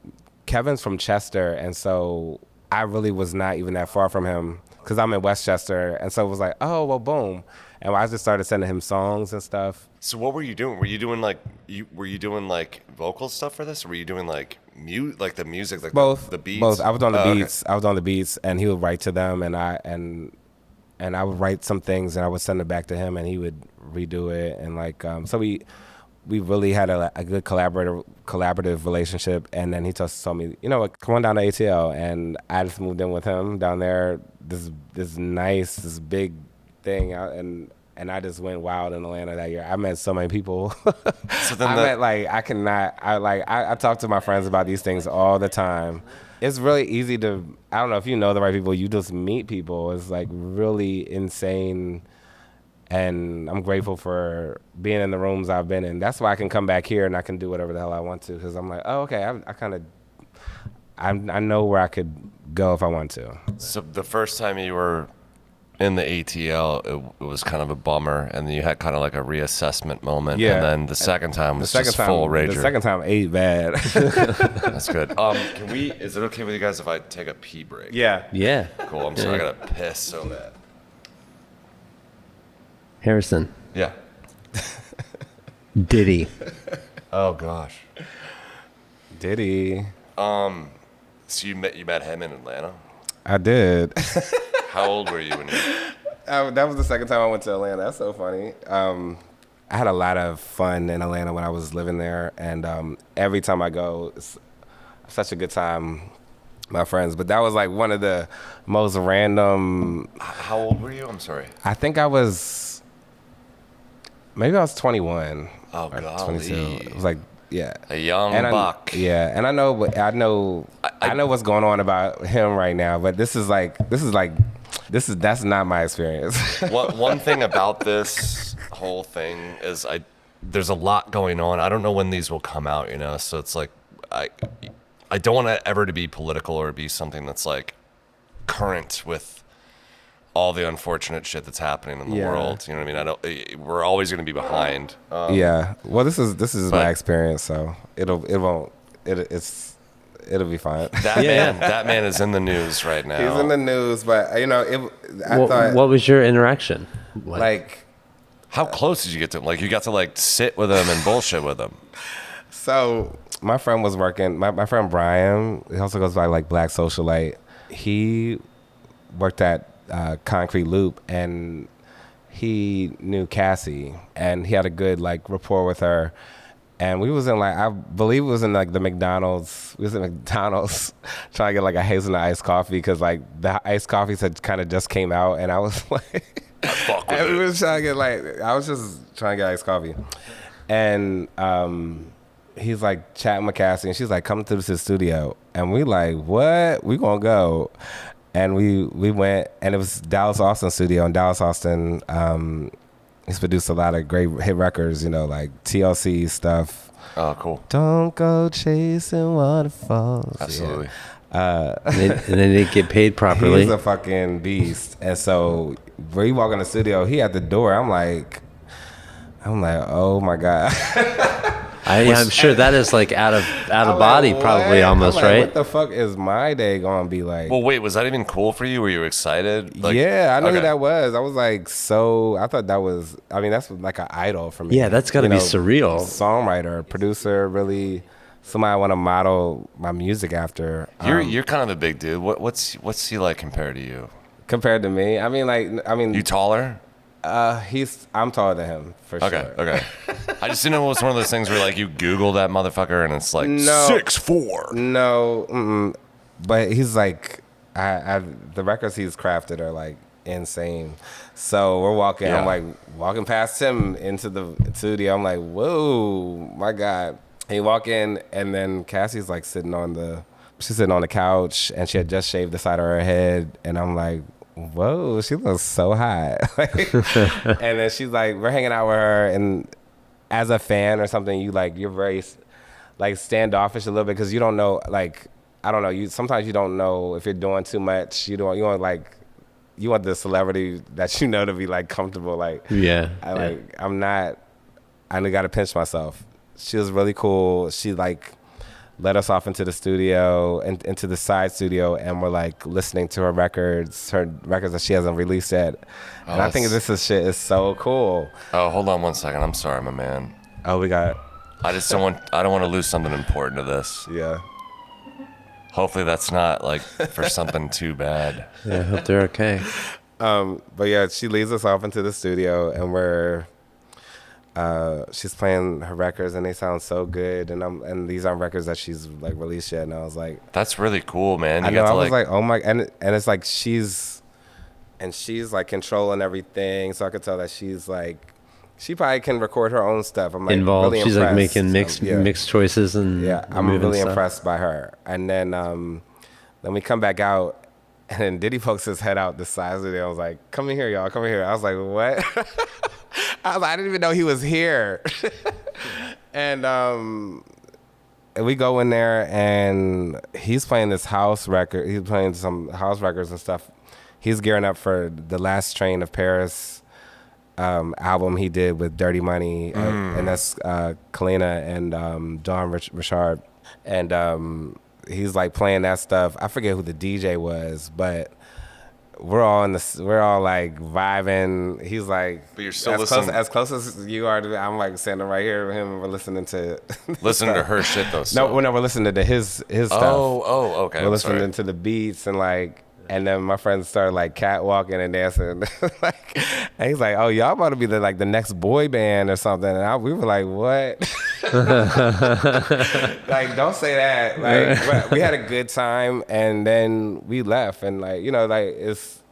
Kevin's from Chester, and so I really was not even that far from him because I'm in Westchester, and so it was like, oh well, boom, and I just started sending him songs and stuff. So what were you doing? Were you doing like vocal stuff for this, or were you doing like the music, like Both, the beats? Both. I was on the beats. Okay. I was on the beats, and he would write to them, and I would write some things, and I would send it back to him, and he would redo it, and like so we really had a good collaborative relationship. And then he just told me, you know what, come on down to ATL, and I just moved in with him down there. This big thing, and I just went wild in Atlanta that year. I met so many people. So then I talk to my friends about these things all the time. It's really easy to, I don't know if you know the right people, you just meet people. It's like really insane. And I'm grateful for being in the rooms I've been in. That's why I can come back here and I can do whatever the hell I want to, because I'm like, oh, okay, I know where I could go if I want to. So the first time you were in the ATL, it was kind of a bummer, and then you had kind of like a reassessment moment. Yeah. And then the second time was just full rager. The second time ate bad. That's good. Is it okay with you guys if I take a pee break? Yeah. Yeah. Cool. I'm sorry, I gotta piss so bad. Harrison. Yeah. Diddy. Oh gosh. Diddy. So you met him in Atlanta? I did. How old were you when you? That was the second time I went to Atlanta. That's so funny. I had a lot of fun in Atlanta when I was living there, and every time I go, it's such a good time. My friends, but that was like one of the most random. How old were you? I'm sorry. I think I was 21. Oh or golly. 22. It was like, yeah, A young and buck. And I know what's going on about him right now, but that's not my experience. One thing about this whole thing is there's a lot going on. I don't know when these will come out, so it's like I don't want it ever to be political or be something that's like current with all the unfortunate shit that's happening in the world. You know what I mean? We're always going to be behind. Yeah. Well, this is my experience, so it'll be fine. That man is in the news right now. He's in the news, but what was your interaction like? How close did you get to him? Like you got to like sit with him and bullshit with him. So my friend was working. My friend Brian, he also goes by like Black Socialite. He worked at Concrete Loop, and he knew Cassie, and he had a good like rapport with her. And we was in like, I believe it was in like the McDonald's. We was in McDonald's trying to get like a hazelnut iced coffee, because like the iced coffees had kind of just came out, and I was like, and we was trying to get like, I was just trying to get iced coffee, and he's like chatting with Cassie, and she's like, come to the studio, and we like, what? We gonna go. And we went, and it was Dallas Austin studio. And Dallas Austin, he's produced a lot of great hit records, like TLC stuff. Oh, cool. Don't go chasing waterfalls. Absolutely. and then they get paid properly. He's a fucking beast. And so when you walk in the studio, he at the door. I'm like, oh my God. I'm sure that is like out of body, like, probably almost, right? What the fuck is my day gonna be like? Well, wait, was that even cool for you? Were you excited? Like, yeah, I knew okay. who that was. I was like, I thought that was, that's like an idol for me. Yeah, that's gotta be surreal. Songwriter, producer, really somebody I want to model my music after. You're kind of a big dude. What's he like compared to you? Compared to me? You taller? I'm taller than him for sure. Okay. I just didn't know it was one of those things where like you Google that motherfucker and it's like 6'4". No, but he's like, the records he's crafted are like insane. So we're walking. Yeah. I'm like walking past him into the studio. I'm like, whoa, my God. he walk in, and then Cassie's like she's sitting on the couch, and she had just shaved the side of her head, and I'm like, whoa, she looks so hot. And then she's like, we're hanging out with her, and as a fan or something, you're very like standoffish a little bit because you don't know, like, I don't know, sometimes you don't know if you're doing too much. You want the celebrity that you know to be like comfortable. Like, I got to pinch myself. She was really cool. She like let us off into the studio and into the side studio, and we're like listening to her records that she hasn't released yet. And I think this shit is so cool. Oh, hold on 1 second. I'm sorry, my man. Oh, I don't want to lose something important to this. Yeah. Hopefully that's not like for something too bad. Yeah, I hope they're okay. But yeah, she leads us off into the studio, and she's playing her records, and they sound so good. And these aren't records that she's like released yet. And I was like, that's really cool, man. I was like, oh my, and it's like she's like controlling everything. So I could tell that she's like, she probably can record her own stuff. I'm like involved. Really she's impressed. like making mixed choices and I'm really impressed by her. And then we come back out, and then Diddy pokes his head out the side of the. I was like, come in here, y'all, come in here. I was like, what? I didn't even know he was here. And we go in there, and he's playing this house record. He's playing some house records and stuff. He's gearing up for the Last Train of Paris album he did with Dirty Money, and that's Kalina and Don Richard. And he's like playing that stuff. I forget who the DJ was, but we're all like vibing. He's like, but you're still listening as close as you are to. I'm like standing right here with him, and we're listening to to her shit though. Still. No, we're listening to his stuff. Oh, okay. We're listening to the beats and like. And then my friends started like catwalking and dancing. Like, and he's like, "Oh, y'all about to be the next boy band or something." And we were like, "What?" Like, don't say that. Like, we had a good time, and then we left. And like,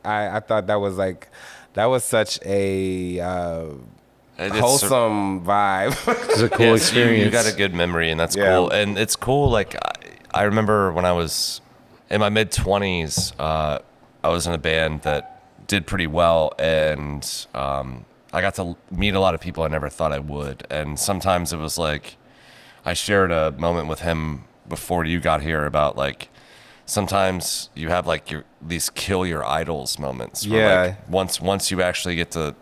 I thought that was such a wholesome vibe. It's a cool experience. You got a good memory, and that's cool. And it's cool. Like, I remember when I was in my mid-20s, I was in a band that did pretty well, and I got to meet a lot of people I never thought I would. And sometimes it was like, I shared a moment with him before you got here about like, sometimes you have like these kill your idols moments. Where like once you actually get to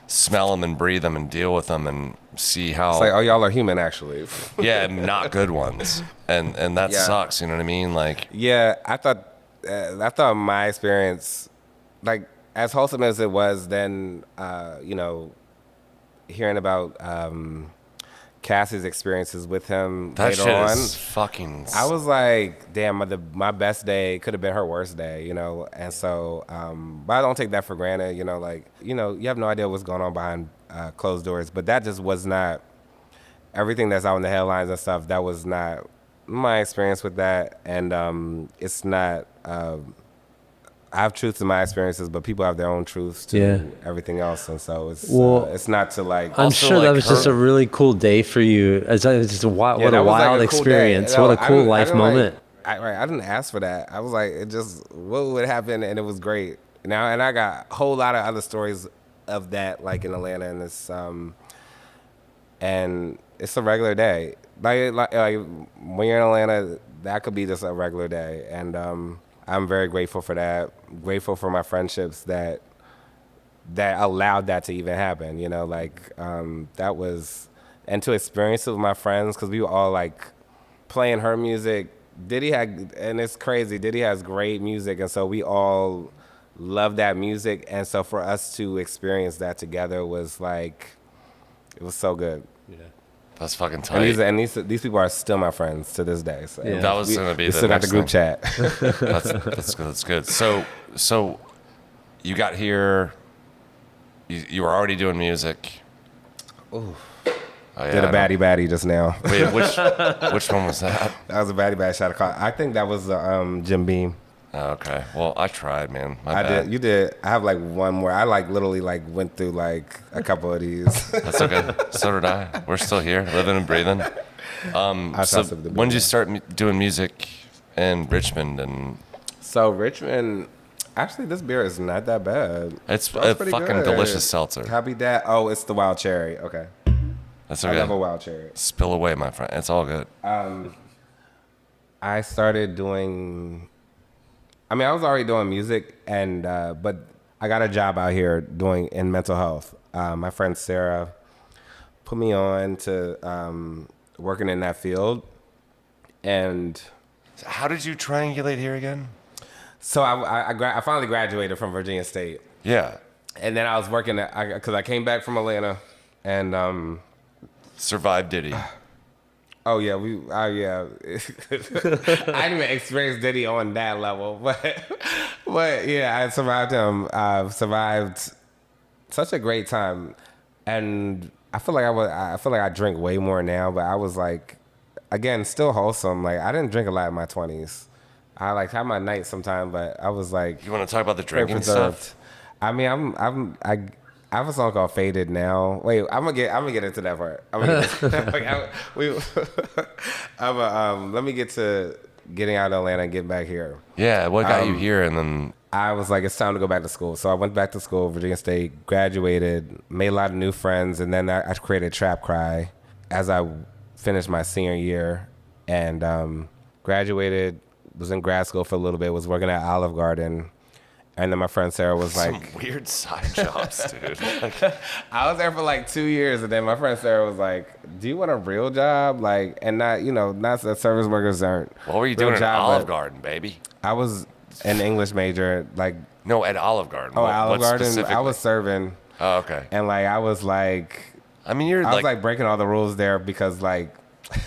smell them and breathe them and deal with them and see how it's like, oh, y'all are human actually. Yeah, not good ones, and that sucks. You know what I mean? Like, yeah, I thought my experience, like as wholesome as it was, then hearing about Cassie's experiences with him that later shit on, is fucking. I was like, damn, my best day could have been her worst day, And so, but I don't take that for granted, you have no idea what's going on behind closed doors. But that just was not everything that's out in the headlines and stuff. That was not my experience with that, and it's not. I have truths in my experiences, but people have their own truths to everything else, and so it's not to like. I'm sure that was just a really cool day for you. It's just what a wild experience! What a cool life moment. I didn't ask for that. I was like, what would happen, and it was great. Now, and I got a whole lot of other stories of that, like in Atlanta, and it's a regular day. Like when you're in Atlanta, that could be just a regular day, and I'm very grateful for that. Grateful for my friendships that allowed that to even happen. That was, and to experience it with my friends, because we were all like playing her music. And it's crazy. Diddy has great music, and so we all love that music. And so for us to experience that together was like, it was so good. Yeah. That's fucking tight. And these people are still my friends to this day. So that was going to be we still got the group chat. That's good. So you got here. You were already doing music. Ooh. Oh, yeah, did a baddie just now. Wait, which one was that? That was a baddie shot of call. I think that was Jim Beam. Oh, okay. Well, I tried, man. I did. You did. I have like one more. I like literally like went through like a couple of these. That's okay. So did I. We're still here, living and breathing. So when did you start doing music in Richmond? And So Richmond, actually, this beer is not that bad. it's That's a pretty fucking good. delicious seltzer. Happy that. Oh, it's the wild cherry. Okay. That's I okay. love a wild cherry. Spill away, my friend. It's all good. I started doing. I mean, I was already doing music, and but I got a job out here doing in mental health. My friend Sarah put me on to working in that field, and How did you triangulate here again? so I finally graduated from Virginia State, Yeah. and then I was working because I came back from Atlanta, and Survived Diddy. oh yeah, yeah. I didn't even experience Diddy on that level, but yeah, I survived him. I've survived such a great time, and I feel like I feel like I drink way more now, but I was like, again, still wholesome. Like I didn't drink a lot in my 20s. I like have my nights sometimes, but I was like, You want to talk about the very drinking preserved. stuff? I mean, I have a song called "Faded" now. Wait, I'm gonna get into that part. I'm gonna get let me get to getting out of Atlanta and get back here. Yeah. What got you here? And then I was like, it's time to go back to school. So I went back to school, Virginia State, graduated, made a lot of new friends, and then I created TrapCry as I finished my senior year, and graduated. Was in grad school for a little bit. Was working at Olive Garden. And then my friend Sarah was like, some weird side jobs, dude. Like, I was there for like 2 years, and then my friend Sarah was like, "Do you want a real job? Like, and not that service workers aren't." what were you real doing at job, Olive but Garden, baby? I was an English major, like No, at Olive Garden. Olive what Garden. I specifically? was serving, Oh, okay. and like I was like, I mean, you're I was like, like breaking all the rules there because like,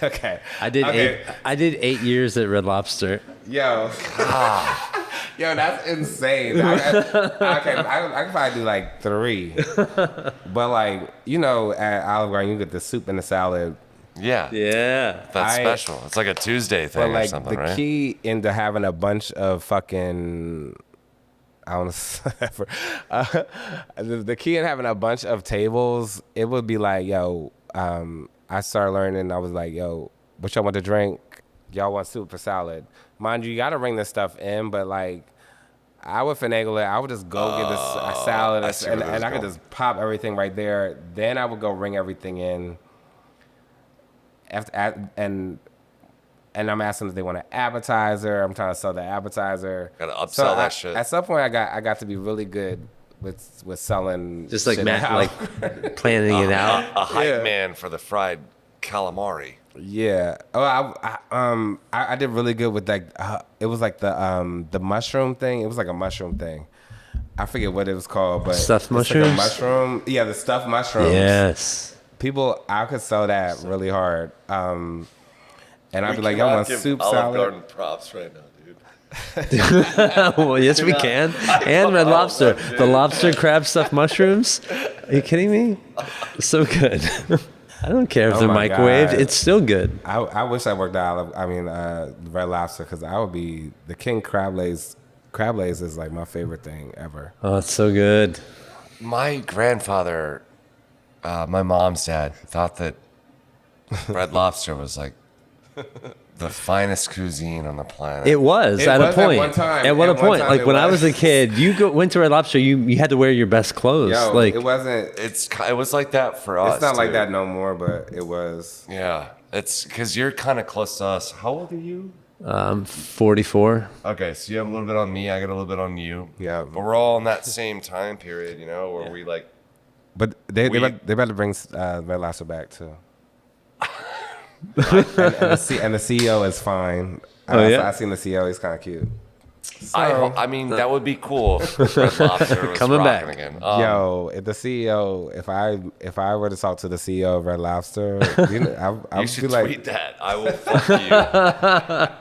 okay, I did okay. I did 8 years at Red Lobster. Yo, yo, that's insane. I could probably do like 3, but like at Olive Garden you get the soup and the salad. yeah, Yeah. that's special. It's like a Tuesday But thing or like something, the right? key into having a bunch of fucking, I don't know, the key in having a bunch of tables, it would be like, yo, I started learning. I was like, yo, what y'all want to drink? Y'all want soup for salad? Mind you, you got to bring this stuff in, but like, I would finagle it. I would just go get a salad I see where this and is I could going. just pop everything right there. Then I would go bring everything in. And I'm asking if they want an appetizer. I'm trying to sell the appetizer. Gotta upsell that shit. At some point, I got to be really good with selling. Just like shit Matt, out. like planning it out. A hype Yeah. man for the fried calamari. Yeah. Oh, I did really good with like it was like the mushroom thing. It was like a mushroom thing. I forget what it was called, but Stuffed it's like mushrooms? a mushroom. Yeah, the stuffed mushrooms. Yes. I could sell that really hard. And I'd be like, y'all want soup, salad? props right now, dude. Well, yes, we can. And Red Lobster. The lobster crab stuffed mushrooms. Are you kidding me? So good. I don't care if Oh they're my microwaved. God. It's still good. I wish I worked at Red Lobster because I would be the king crab legs. Crab legs is like my favorite thing ever. Oh, it's so good. My grandfather, my mom's dad, thought that Red Lobster was like the finest cuisine on the planet. It was It at was a at point. one time. At one At one point, time like it when I was. was a kid, went to Red Lobster. You had to wear your best clothes. Yo, like it wasn't. It was like that for us. It's not like dude. that no more, but it was. Yeah, it's because you're kind of close to us. How old are you? 44. Okay, so you have a little bit on me. I got a little bit on you. Yeah. but we're all in that same time period, where we like. But they better bring Red Lobster back too. and the CEO is fine. Yeah? I seen the CEO. He's kind of cute. I mean, that would be cool. If Red Lobster was Coming rocking back. again. Yo, if the CEO, if I were to talk to the CEO of Red Lobster, I You would should be like, tweet that. I will fuck you.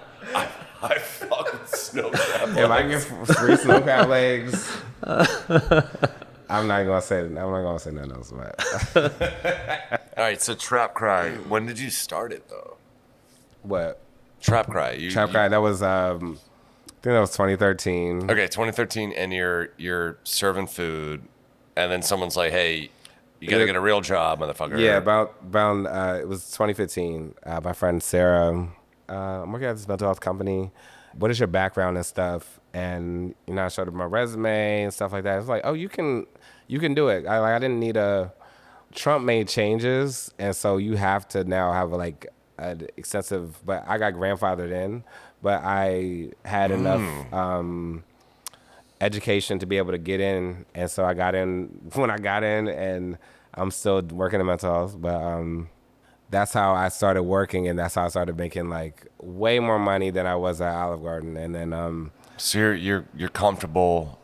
I fuck with snow crab if I legs. get free snow crab legs, I'm not gonna say nothing else. But All right, so TrapCry. When did you start it though? what? TrapCry. TrapCry. That was I think that was 2013. Okay, 2013, and you're serving food, and then someone's like, "Hey, You got to get a real job, motherfucker. Yeah, about it was 2015. My friend Sarah, I'm working at this mental health company. What is your background and stuff? And I showed her my resume and stuff like that. It's like, oh, you can do it. I didn't need Trump made changes, and so you have to now have like an extensive. But I got grandfathered in, but I had enough education to be able to get in, and so I got in when I got in, and I'm still working in mental health. But that's how I started working, and that's how I started making like way more money than I was at Olive Garden. And then So you're comfortable,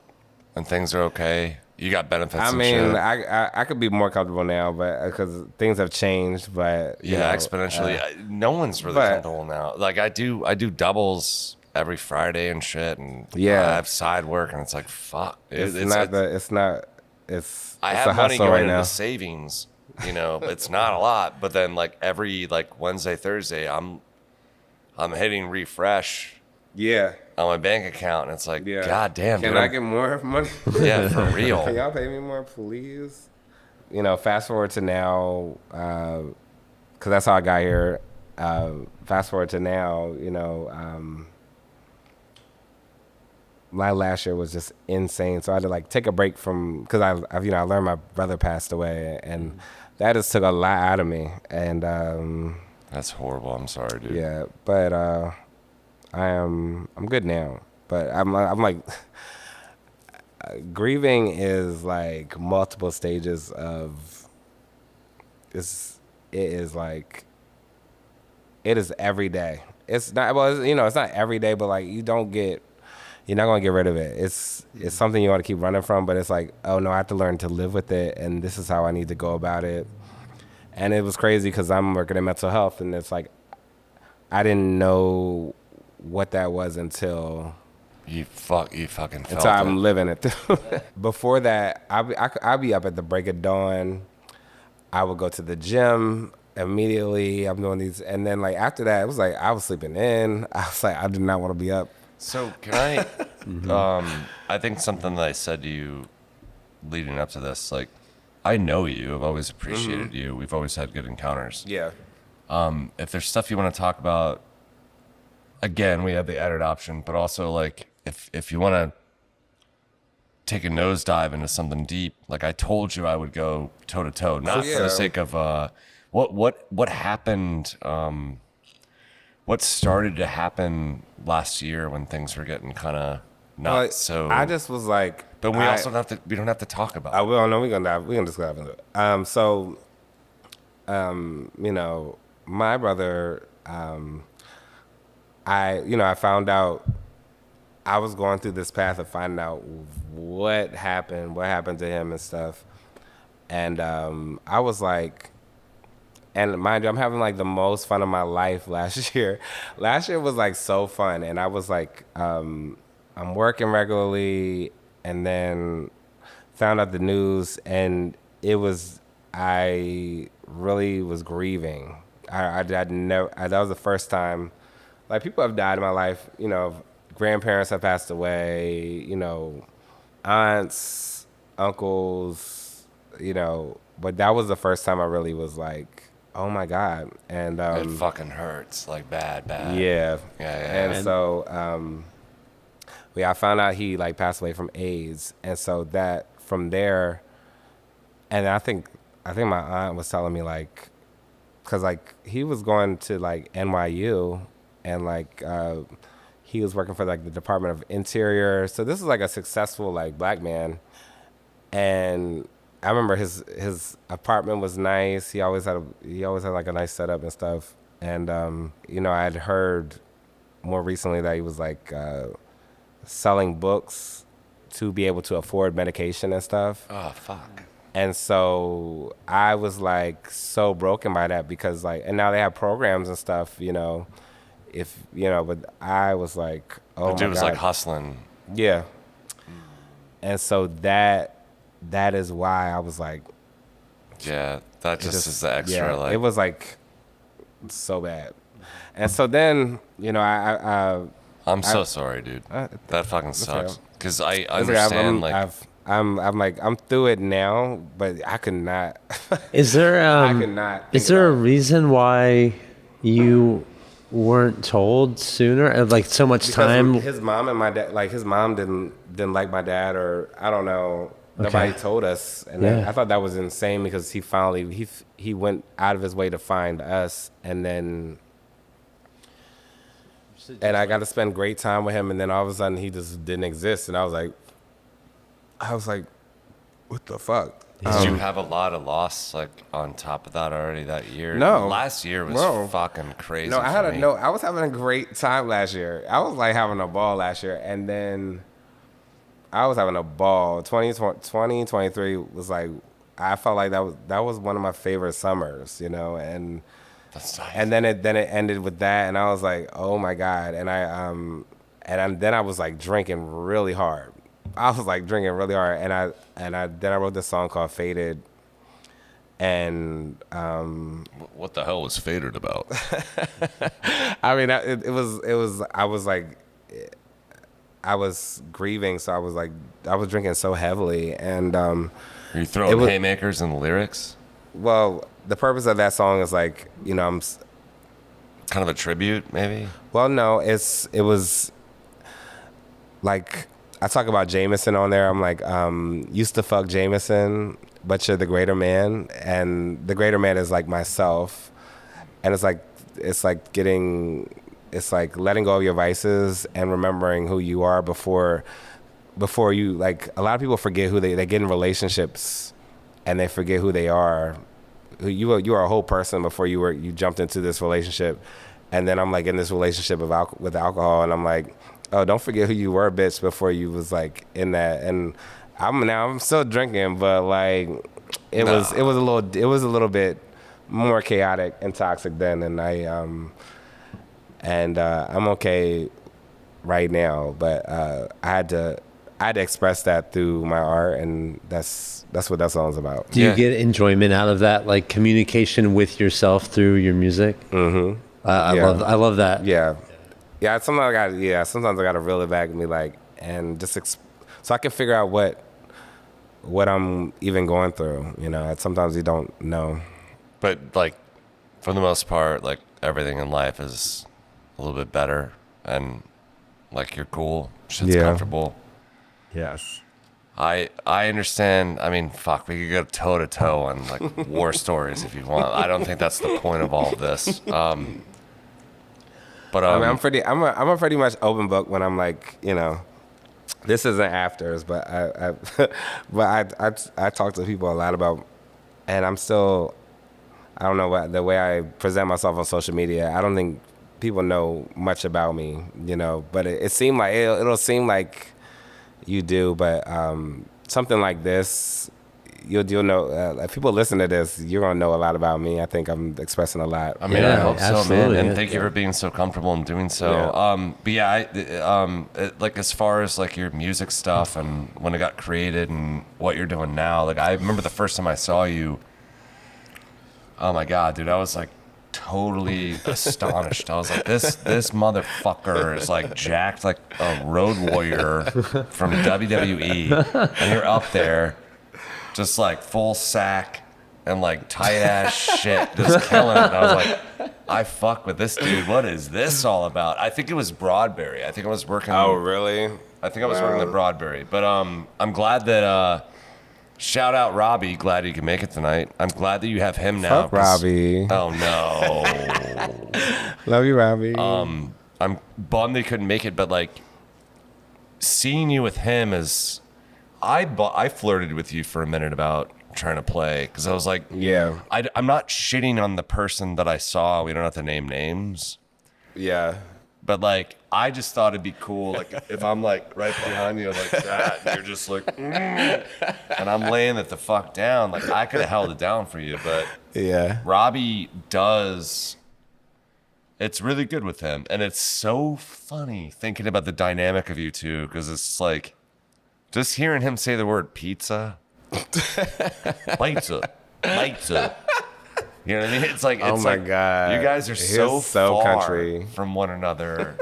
and things are okay. You got benefits. I and mean, shit. I could be more comfortable now, but because things have changed. But exponentially. No one's really comfortable now. Like I do doubles every Friday and shit, and I have side work, and it's like fuck. It's I a have money hustle going right now. into savings. It's not a lot, but then like every Wednesday, Thursday, I'm hitting refresh Yeah. on my bank account, and it's like, Yeah. God damn, Can dude. I get more money? Yeah, for real. Can y'all pay me more, please? Fast forward to now, because that's how I got here. Fast forward to now, my last year was just insane. So I had to like take a break from, because I learned my brother passed away, and that just took a lot out of me. And That's horrible. I'm sorry, dude. yeah, but I'm good now. But I'm like grieving is like multiple stages of it is every day. It's not it's not every day, but like you're not gonna get rid of it. It's something you want to keep running from, but it's like, oh no, I have to learn to live with it, and this is how I need to go about it. And it was crazy because I'm working in mental health, and it's like I didn't know what that was until You fucking felt until I'm it. living it. Before that, I'd be up at the break of dawn. I would go to the gym immediately. I'm doing these, and then like after that, it was like I was sleeping in. I was like, I did not want to be up. So can I? I think something that I said to you leading up to this, like, I know you. I've always appreciated you. We've always had good encounters. Yeah. If there's stuff you want to talk about, again, we have the edit option, but also like if you want to take a nosedive into something deep, like I told you I would go toe to toe, not for the sake of what happened. What started to happen last year when things were getting kind of not so. I just was like, but we also don't have to. We don't have to talk about. I will. No, we're gonna discuss it. My brother, I found out I was going through this path of finding out what happened to him and stuff, and I was like. And mind you, I'm having like the most fun of my life last year. Last year was like so fun, and I was like, I'm working regularly, and then found out the news, and I really was grieving. I'd never. That was the first time. Like people have died in my life. Grandparents have passed away. Aunts, uncles. But that was the first time I really was like. Oh my God. And it fucking hurts, like bad. Yeah. Yeah. And so I found out he like passed away from AIDS. And so that from there, and I think my aunt was telling me like, cause like he was going to like NYU, and like he was working for like the Department of Interior. So this is like a successful like black man. And I remember his apartment was nice. He always had like a nice setup and stuff. And I had heard more recently that he was like selling books to be able to afford medication and stuff. Oh fuck. And so I was like so broken by that because like, and now they have programs and stuff. But I was like, oh my God. The dude was like hustling. Yeah. And so that is why I was like, yeah, that just is the extra. Yeah, like it was like so bad. And so then, I'm so sorry, dude. That fucking sucks. Okay. Because I understand. I've I'm through it now, but I could not. Is there I could not. is there a reason why you weren't told sooner? Like so much time. His mom and my dad, like his mom didn't like my dad, or I don't know. Nobody told us, and then I thought that was insane because he went out of his way to find us, and then. And I got to spend great time with him, and then all of a sudden he just didn't exist, and I was like, what the fuck? Did you have a lot of loss like on top of that already that year? No. Last year was fucking crazy. No, I was having a great time last year. I was like having a ball last year, and then I was having a ball. 2023 was like, I felt like that was one of my favorite summers, and. That's nice. And then it ended with that, and I was like, oh my God. And then I was like drinking really hard. I was like drinking really hard, and I wrote this song called Faded. And what the hell was Faded about? I mean, I was grieving, so I was drinking so heavily, and Are you throwing haymakers in the lyrics? Well, the purpose of that song is like, I'm kind of a tribute, maybe. Well, no, it was like I talk about Jameson on there. I'm like, used to fuck Jameson, but you're the greater man, and the greater man is like myself, and it's like letting go of your vices and remembering who you are before you, like, a lot of people forget who they get in relationships, and they forget who they are. You are a whole person before you jumped into this relationship, and then I'm like in this relationship with alcohol, and I'm like, oh, don't forget who you were, bitch, before you was like in that. And I'm still drinking, but like it was a little bit more chaotic and toxic then, and I'm okay right now, but I had to express that through my art, and that's what that song's about. Do you get enjoyment out of that, like communication with yourself through your music? Mm-hmm. I love that. Yeah. Sometimes I gotta reel it back and be like, and just so I can figure out what I'm even going through. Sometimes you don't know. But like, for the most part, like everything in life is a little bit better, and like you're cool, shit's comfortable. Yes. I understand. I mean, fuck, we could go toe to toe on like war stories if you want. I don't think that's the point of all of this. But I mean, I'm a pretty much open book when I'm like, this isn't afters, but I talk to people a lot about, and I don't know the way I present myself on social media. I don't think people know much about me, but it seemed like it'll seem like you do, but something like this, you'll know. If people listen to this, you're gonna know a lot about me. I think I'm expressing a lot. I mean, I hope so, man. And thank you for being so comfortable in doing so. Yeah. But like as far as like your music stuff and when it got created and what you're doing now, like I remember the first time I saw you. Oh my God, dude! I was like totally astonished. I was like, this motherfucker is like jacked like a road warrior from WWE, and you're up there just like full sack and like tight ass shit, just killing it. And I was like, I fuck with this dude. What is this all about? I think it was Broadberry. I think I was working. Oh, really? I think I was working at Broadberry. But I'm glad that shout out Robbie. Glad you can make it tonight. I'm glad that you have him now. Fuck Robbie. Oh no. Love you, Robbie. I'm bummed they couldn't make it, but like seeing you with him is, I flirted with you for a minute about trying to play because I was like, yeah, I'm not shitting on the person that I saw. We don't have to name names. Yeah. But like, I just thought it'd be cool, like if I'm like right behind you like that, and you're just like, and I'm laying it the fuck down. Like I could have held it down for you, but yeah, Robbie does. It's really good with him, and it's so funny thinking about the dynamic of you two because it's like just hearing him say the word pizza, pizza. You know what I mean? It's like, oh my God, you guys are so far country from one another.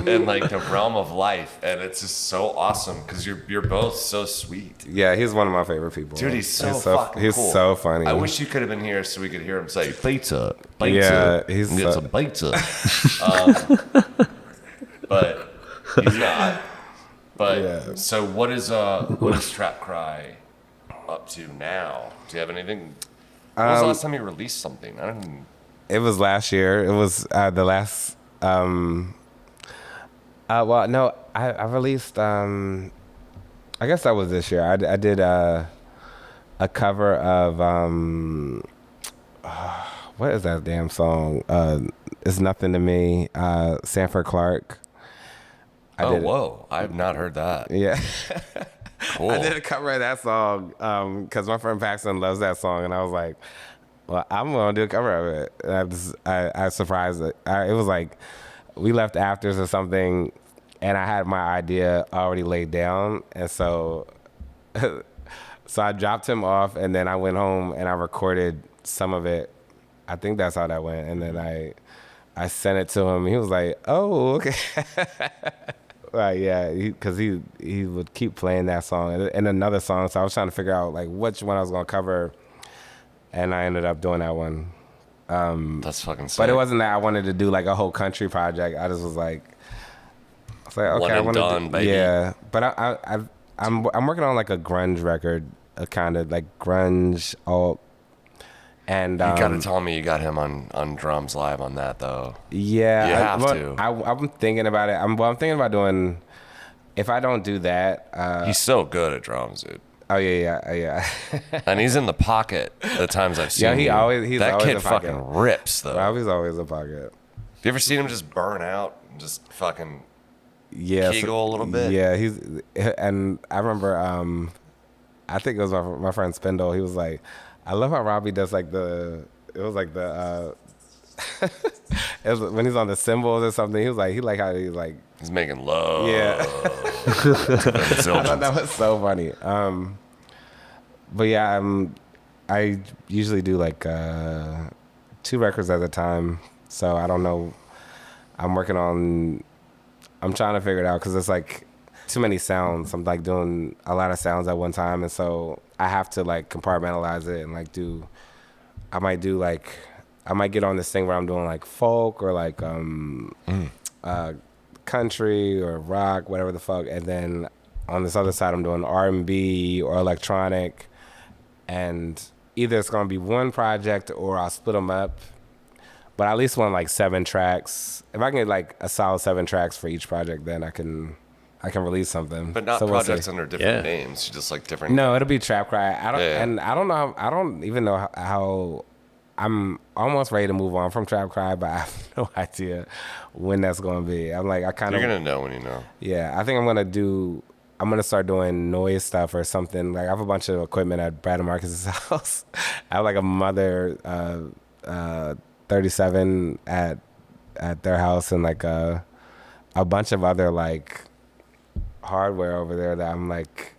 in like the realm of life, and it's just so awesome because you're both so sweet. Yeah, he's one of my favorite people. Dude, he's so fucking he's cool. so funny. I wish you could have been here so we could hear him say pizza. Yeah, he's get so- some pizza. But he's not. But Yeah. so what is TrapCry up to now? Do you have anything? When was the last time you released something? I don't even... It was last year. It was the last. Well, no, I released. I guess that was this year. I did a cover of what is that damn song? It's Nothing to Me. Sanford Clark. Whoa! I have not heard that. Yeah. Cool. I did a cover of that song because my friend Paxton loves that song, and I was like, "Well, I'm gonna do a cover of it." And I surprised it. It was like we left afters or something, and I had my idea already laid down, and so I dropped him off, and then I went home and I recorded some of it. I think that's how that went, and then I sent it to him. He was like, "Oh, okay." Yeah, because he would keep playing that song and another song. So I was trying to figure out like which one I was gonna cover, and I ended up doing that one. That's fucking sick. But it wasn't that I wanted to do like a whole country project. I just was like, okay, One I and want done, to, baby. yeah. But I'm working on like a grunge record, a kind of like grunge alt. And You gotta tell me you got him on drums live on that though. yeah, You have to. I'm thinking about it. I'm thinking about doing. If I don't do that, He's so good at drums, dude. oh yeah. And he's in the pocket the times I've seen Yeah, he's that kid in pocket. fucking rips though. Robbie's always a pocket. Have you ever seen him just burn out and just fucking Yeah, Kegel a little bit? Yeah, and I remember, I think it was my friend Spindle. He was like, I love how Robbie does like it was when he's on the cymbals or something. He liked how he's like, he's making love. yeah. I thought that was so funny. But yeah, I usually do like 2 records at a time. So I don't know. I'm trying to figure it out because it's like too many sounds. I'm like doing a lot of sounds at one time, and so I have to like compartmentalize it and like I might get on this thing where I'm doing like folk or like country or rock, whatever the fuck, and then on this other side I'm doing R&B or electronic, and either it's gonna be one project or I'll split them up. But I at least want like 7 tracks. If I can get like a solid 7 tracks for each project, then I can release something. But not So we'll projects see. under different names, just like different. No, it'll be TrapCry. Yeah. I don't even know how. I'm almost ready to move on from TrapCry, but I have no idea when that's going to be. I'm like, You're gonna know when you know. Yeah, I think I'm gonna start doing noise stuff or something. Like I have a bunch of equipment at Brad and Marcus's house. I have like a Mother 37 at their house and like a bunch of other like hardware over there that I'm like,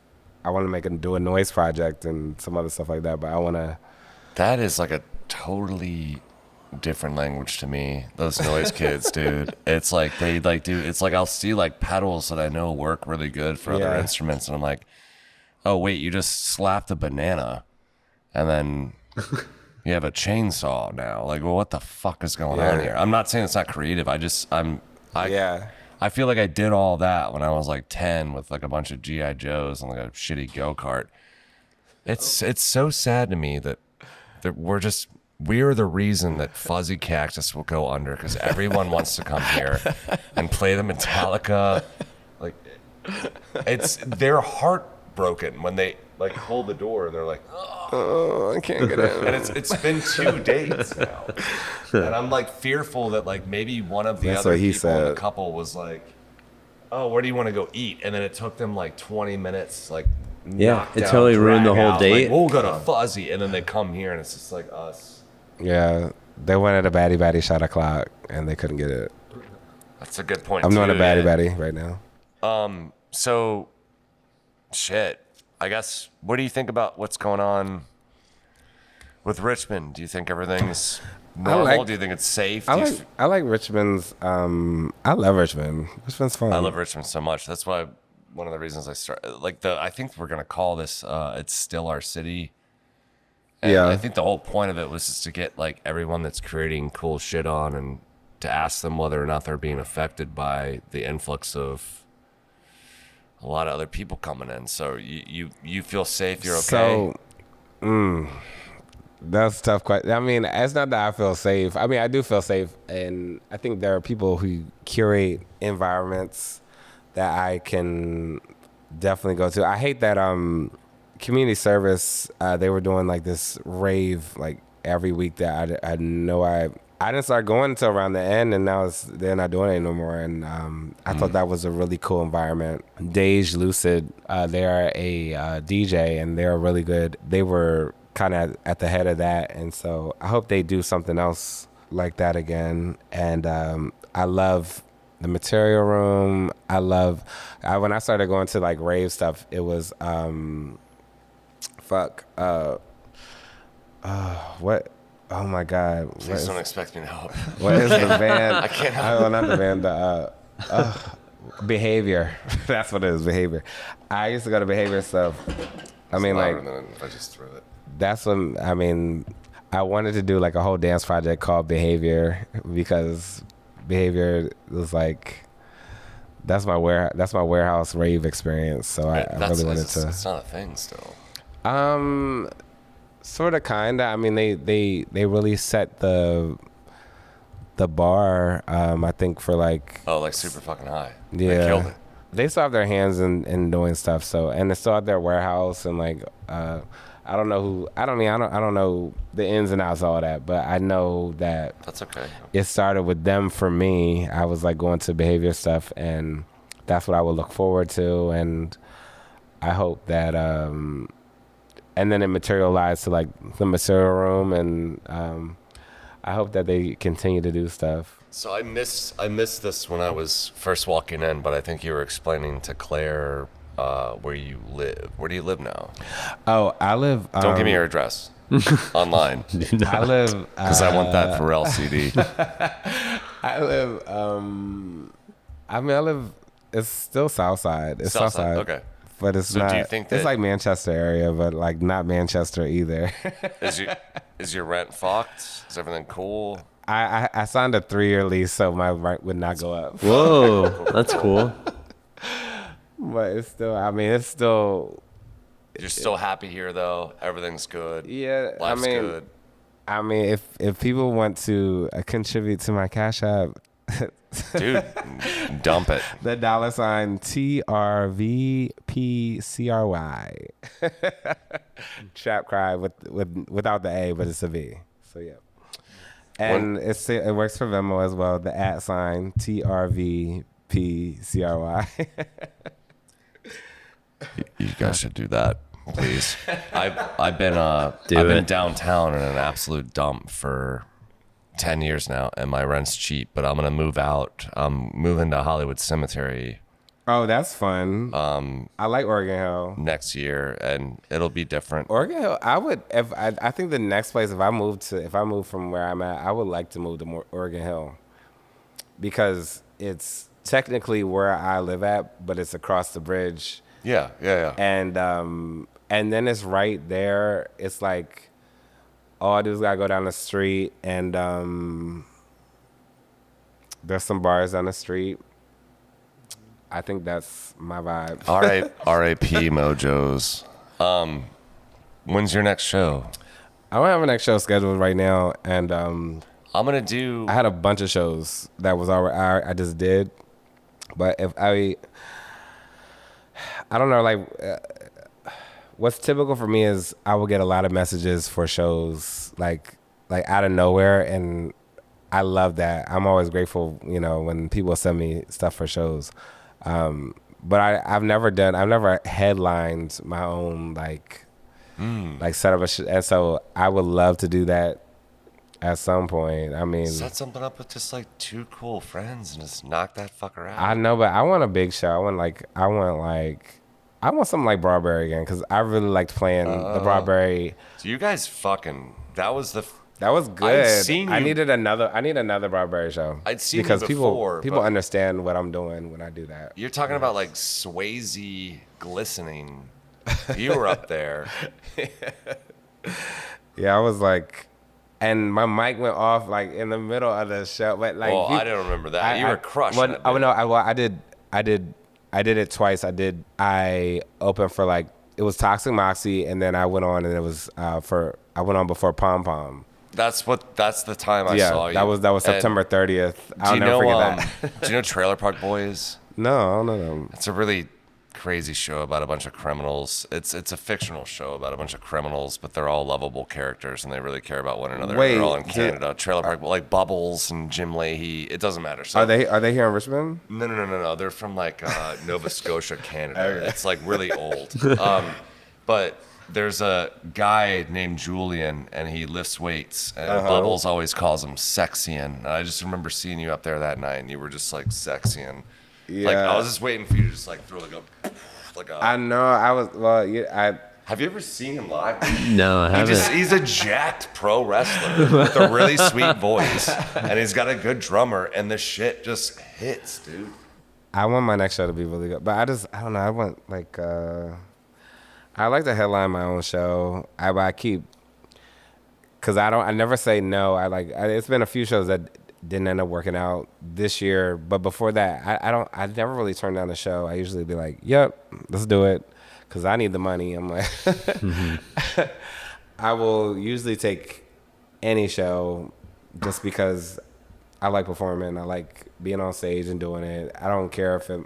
I want to do a noise project and some other stuff like that. But I want to. That is like a totally different language to me. Those noise kids, dude. It's like they like do. It's like I'll see like pedals that I know work really good for other instruments, and I'm like, oh wait, you just slapped a banana, and then you have a chainsaw now. Like, well, what the fuck is going on here? I'm not saying it's not creative. I feel like I did all that when I was like 10 with like a bunch of GI Joes and like a shitty go-kart. It's so sad to me that we're the reason that Fuzzy Cactus will go under because everyone wants to come here and play the Metallica. Like, they're heartbroken when they like hold the door and they're like, Oh, I can't get in. and it's been 2 dates now, and I'm like fearful that like maybe one of the That's other what he people in the said. couple was like, oh, where do you want to go eat? And then it took them like 20 minutes, like knocked it out, totally ruined the drag whole out, date. Like, we'll go to Fuzzy, and then they come here, and it's just like us. Yeah, they wanted a baddie shot o'clock and they couldn't get it. That's a good point. I'm doing a too, baddie right now. So, shit. I guess. What do you think about what's going on with Richmond? Do you think everything's normal? Do you think it's safe? I like Richmond's. I love Richmond. Richmond's fun. I love Richmond so much. That's why one of the reasons I started. I think we're gonna call this. It's still our city. And Yeah. I think the whole point of it was just to get like everyone that's creating cool shit on and to ask them whether or not they're being affected by the influx of a lot of other people coming in. So you feel safe. You're okay. So, that's tough. I mean, it's not that I feel safe. I mean, I do feel safe, and I think there are people who curate environments that I can definitely go to. I hate that community service. They were doing like this rave like every week that I know I didn't start going until around the end, and now they're not doing it no more. And I thought that was a really cool environment. Dej Lucid, they are a DJ, and they're really good. They were kind of at the head of that, and so I hope they do something else like that again. And I love the Material Room. When I started going to like rave stuff, it was what? Oh my God! Please don't expect me to help. What is the band? I can't help. Oh, not the band. Behavior. That's what it is. Behavior. I used to go to Behavior stuff. I mean, like, I just threw it. that's when I wanted to do like a whole dance project called Behavior, because Behavior was like that's my warehouse rave experience. So I really wanted to. It's not a thing still. Sort of, kinda. I mean, they really set the bar. I think for like Super fucking high. Yeah, They killed it. They still have their hands in doing stuff. So, and they still have their warehouse, and like I don't know the ins and outs of all that, but I know that That's okay. it started with them for me. I was like going to Behavior stuff, and that's what I would look forward to, and I hope that and then it materialized to like the Material Room, and I hope that they continue to do stuff. So I missed this when I was first walking in, but I think you were explaining to Claire where you live. Where do you live now? Oh, I live. Don't give me your address online. I live because I want that for LCD. I live. I live. It's still Southside. It's Southside. Okay. But it's so not. Do you think it's like Manchester area, but like not Manchester either. Is your rent fucked? Is everything cool? I signed a 3-year lease, so my rent would not go up. Whoa, that's cool. But it's still. I mean, it's still. You're still happy here, though. Everything's good. Yeah, Life's good. I mean, if people want to contribute to my Cash App, dude, dump it. The $TRVPCRY. TrapCry without the A, but it's a V. So yeah. And it works for Venmo as well. The @TRVPCRY. You guys should do that, please. I've been downtown in an absolute dump for 10 years now, and my rent's cheap, but I'm gonna move out. I'm moving to Hollywood Cemetery. Oh, that's fun. I like Oregon Hill. Next year, and it'll be different. Oregon Hill, I think the next place, if I move from where I'm at, I would like to move to Oregon Hill, because it's technically where I live at, but it's across the bridge. Yeah. And then it's right there. It's like all I do is gotta go down the street, and there's some bars down the street. I think that's my vibe. All right, R.A.P. Mojos. When's your next show? I don't have a next show scheduled right now, and I'm gonna do. I had a bunch of shows that was already I just did, but if I don't know, like what's typical for me is I will get a lot of messages for shows like out of nowhere, and I love that. I'm always grateful, when people send me stuff for shows. But I've never headlined my own like set up and so I would love to do that at some point. I mean, set something up with just like 2 cool friends and just knock that fucker out. I know, but I want a big show. I want something like Broadberry again, because I really liked playing the Broadberry. So you guys that was That was good. I'd seen I you- need another Bradbury show. I'd seen you because before, people but- understand what I'm doing when I do that. You're talking about like Swayze glistening. You were up there. Yeah, I was like, and my mic went off like in the middle of the show. But like, Well, I don't remember that. You were crushing it. Oh dude. no, I did it twice. I opened for like it was Toxic Moxie, and then I went on and it was I went on before Pom Pom. That's the time I saw you. that was And September 30th. I'll do you never know, forget that. do you know Trailer Park Boys? No, I don't know them. It's a really crazy show about a bunch of criminals. It's a fictional show about a bunch of criminals, but they're all lovable characters and they really care about one another. Wait, they're all in Canada. Trailer Park, like Bubbles and Jim Leahy. It doesn't matter. So Are they here in Richmond? No. They're from like Nova Scotia, Canada. It's like really old. But there's a guy named Julian, and he lifts weights. And Bubbles always calls him Sexian. And I just remember seeing you up there that night, and you were just like Sexian. Like Yeah. I was just waiting for you to just like throw like a. I know. I was Have you ever seen him live? No, I haven't. He's a jacked pro wrestler with a really sweet voice, and he's got a good drummer, and the shit just hits, dude. I want my next show to be really good, but I don't know. I want like I like to headline my own show. I keep because I never say no. It's been a few shows that didn't end up working out this year, but before that, I never really turn down a show. I usually be like, yep, let's do it, because I need the money. I'm like, I will usually take any show just because I like performing. I like being on stage and doing it. I don't care if it.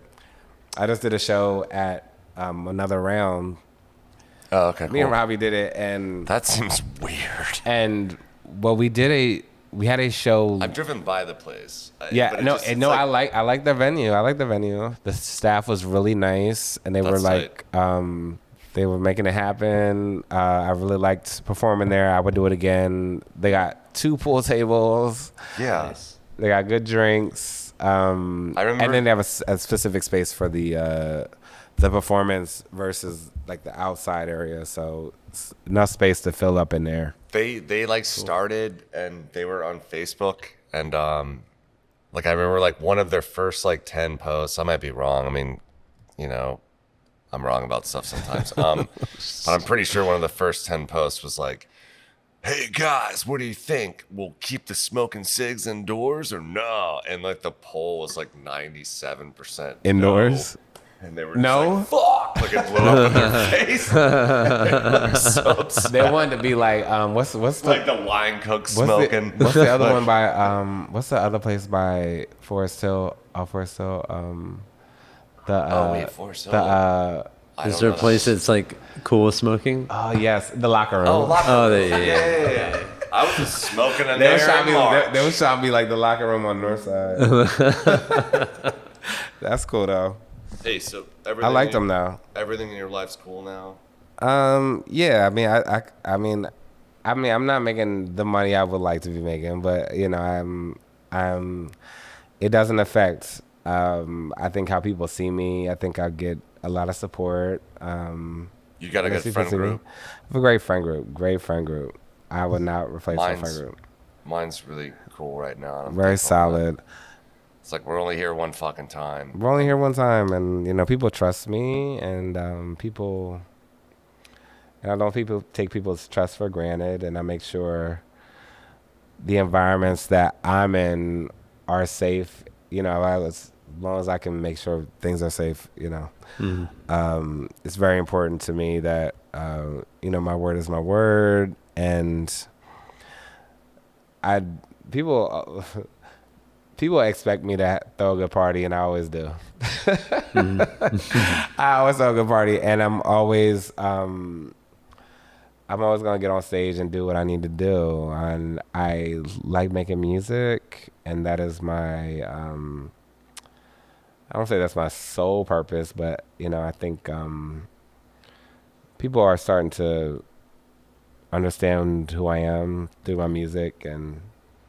I just did a show at Another Round. Oh, okay. Me and Robbie did it, and That seems weird. we had a show. I've driven by the place. Yeah, but it no, just- and it's no, like- I like the venue. I like the venue. The staff was really nice, and they were That's like, they were making it happen. I really liked performing there. I would do it again. They got 2 pool tables. Yeah. They got good drinks. I remember- and then they have a specific space for the performance versus like the outside area. So it's enough space to fill up in there. They like started and they were on Facebook and like I remember like one of their first like 10 posts. I might be wrong. I mean, you know, I'm wrong about stuff sometimes. But I'm pretty sure one of the first 10 posts was like, "Hey guys, what do you think? We'll keep the smoking cigs indoors or no?" And like the poll was like 97% Indoors? no. And they were just No? like, "Fuck!" Like it blew up in their face. They were so upset. They wanted to be like, what's the Like the line cook What's smoking. what's the other one by what's the other place by Forest Hill? Forest Hill. Forest Hill. The Is there a place that's like cool with smoking? oh yes, the locker room. Oh, locker Oh, room. yeah. I was just smoking in They there was trying in to March. be, they was trying to be like the locker room on North Side. That's cool though. Hey, so I everything like them now. Everything in your life's cool now. Yeah. I mean, I'm not making the money I would like to be making, but you know, it doesn't affect. I think how people see me. I think I get a lot of support. You got a good people friend see me. group. I have a great friend group. Great friend group. I would not replace my friend group. Mine's really cool right now. and I'm Very thankful for that. solid. It's like we're only here one fucking time. We're only here one time, and you know, people trust me, and people. And I don't take people's trust for granted, and I make sure the environments that I'm in are safe. You know, as long as I can make sure things are safe, you know. It's very important to me that, you know, my word is my word, and people expect me to throw a good party, and I always do. I always throw a good party, and I'm always gonna get on stage and do what I need to do. And I like making music, and that is my I don't say that's my sole purpose, but you know, I think people are starting to understand who I am through my music. And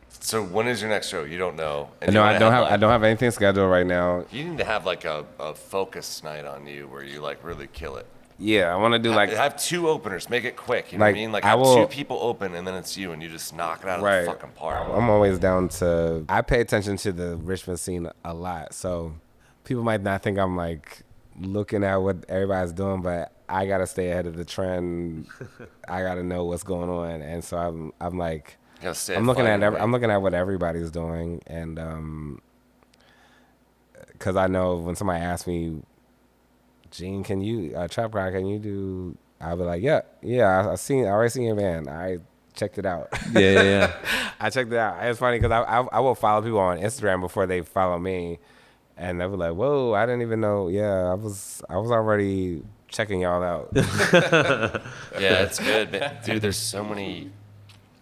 So when is your next show? You don't know. And no, you I wanna don't have, have like, I don't have anything scheduled right now. You need to have like a focus night on you where you like really kill it. Yeah, I want to do like have 2 openers. Make it quick. You know Like, what I mean? Like I have will- 2 people open, and then it's you, and you just knock it out of right. the fucking park. I'm always down to. I pay attention to the Richmond scene a lot, so people might not think I'm like looking at what everybody's doing, but I gotta stay ahead of the trend. I gotta know what's going on, and so I'm like. You gotta stay I'm looking fighting at weight. I'm looking at what everybody's doing, and because I know when somebody asks me, Gene, can you TrapCry? Can you do? I'll be like, yeah. I already seen your van. I checked it out. Yeah. I checked it out. It's funny because I will follow people on Instagram before they follow me, and they'll be like, whoa, I didn't even know. Yeah, I was already checking y'all out. Yeah, it's good, but dude, there's so many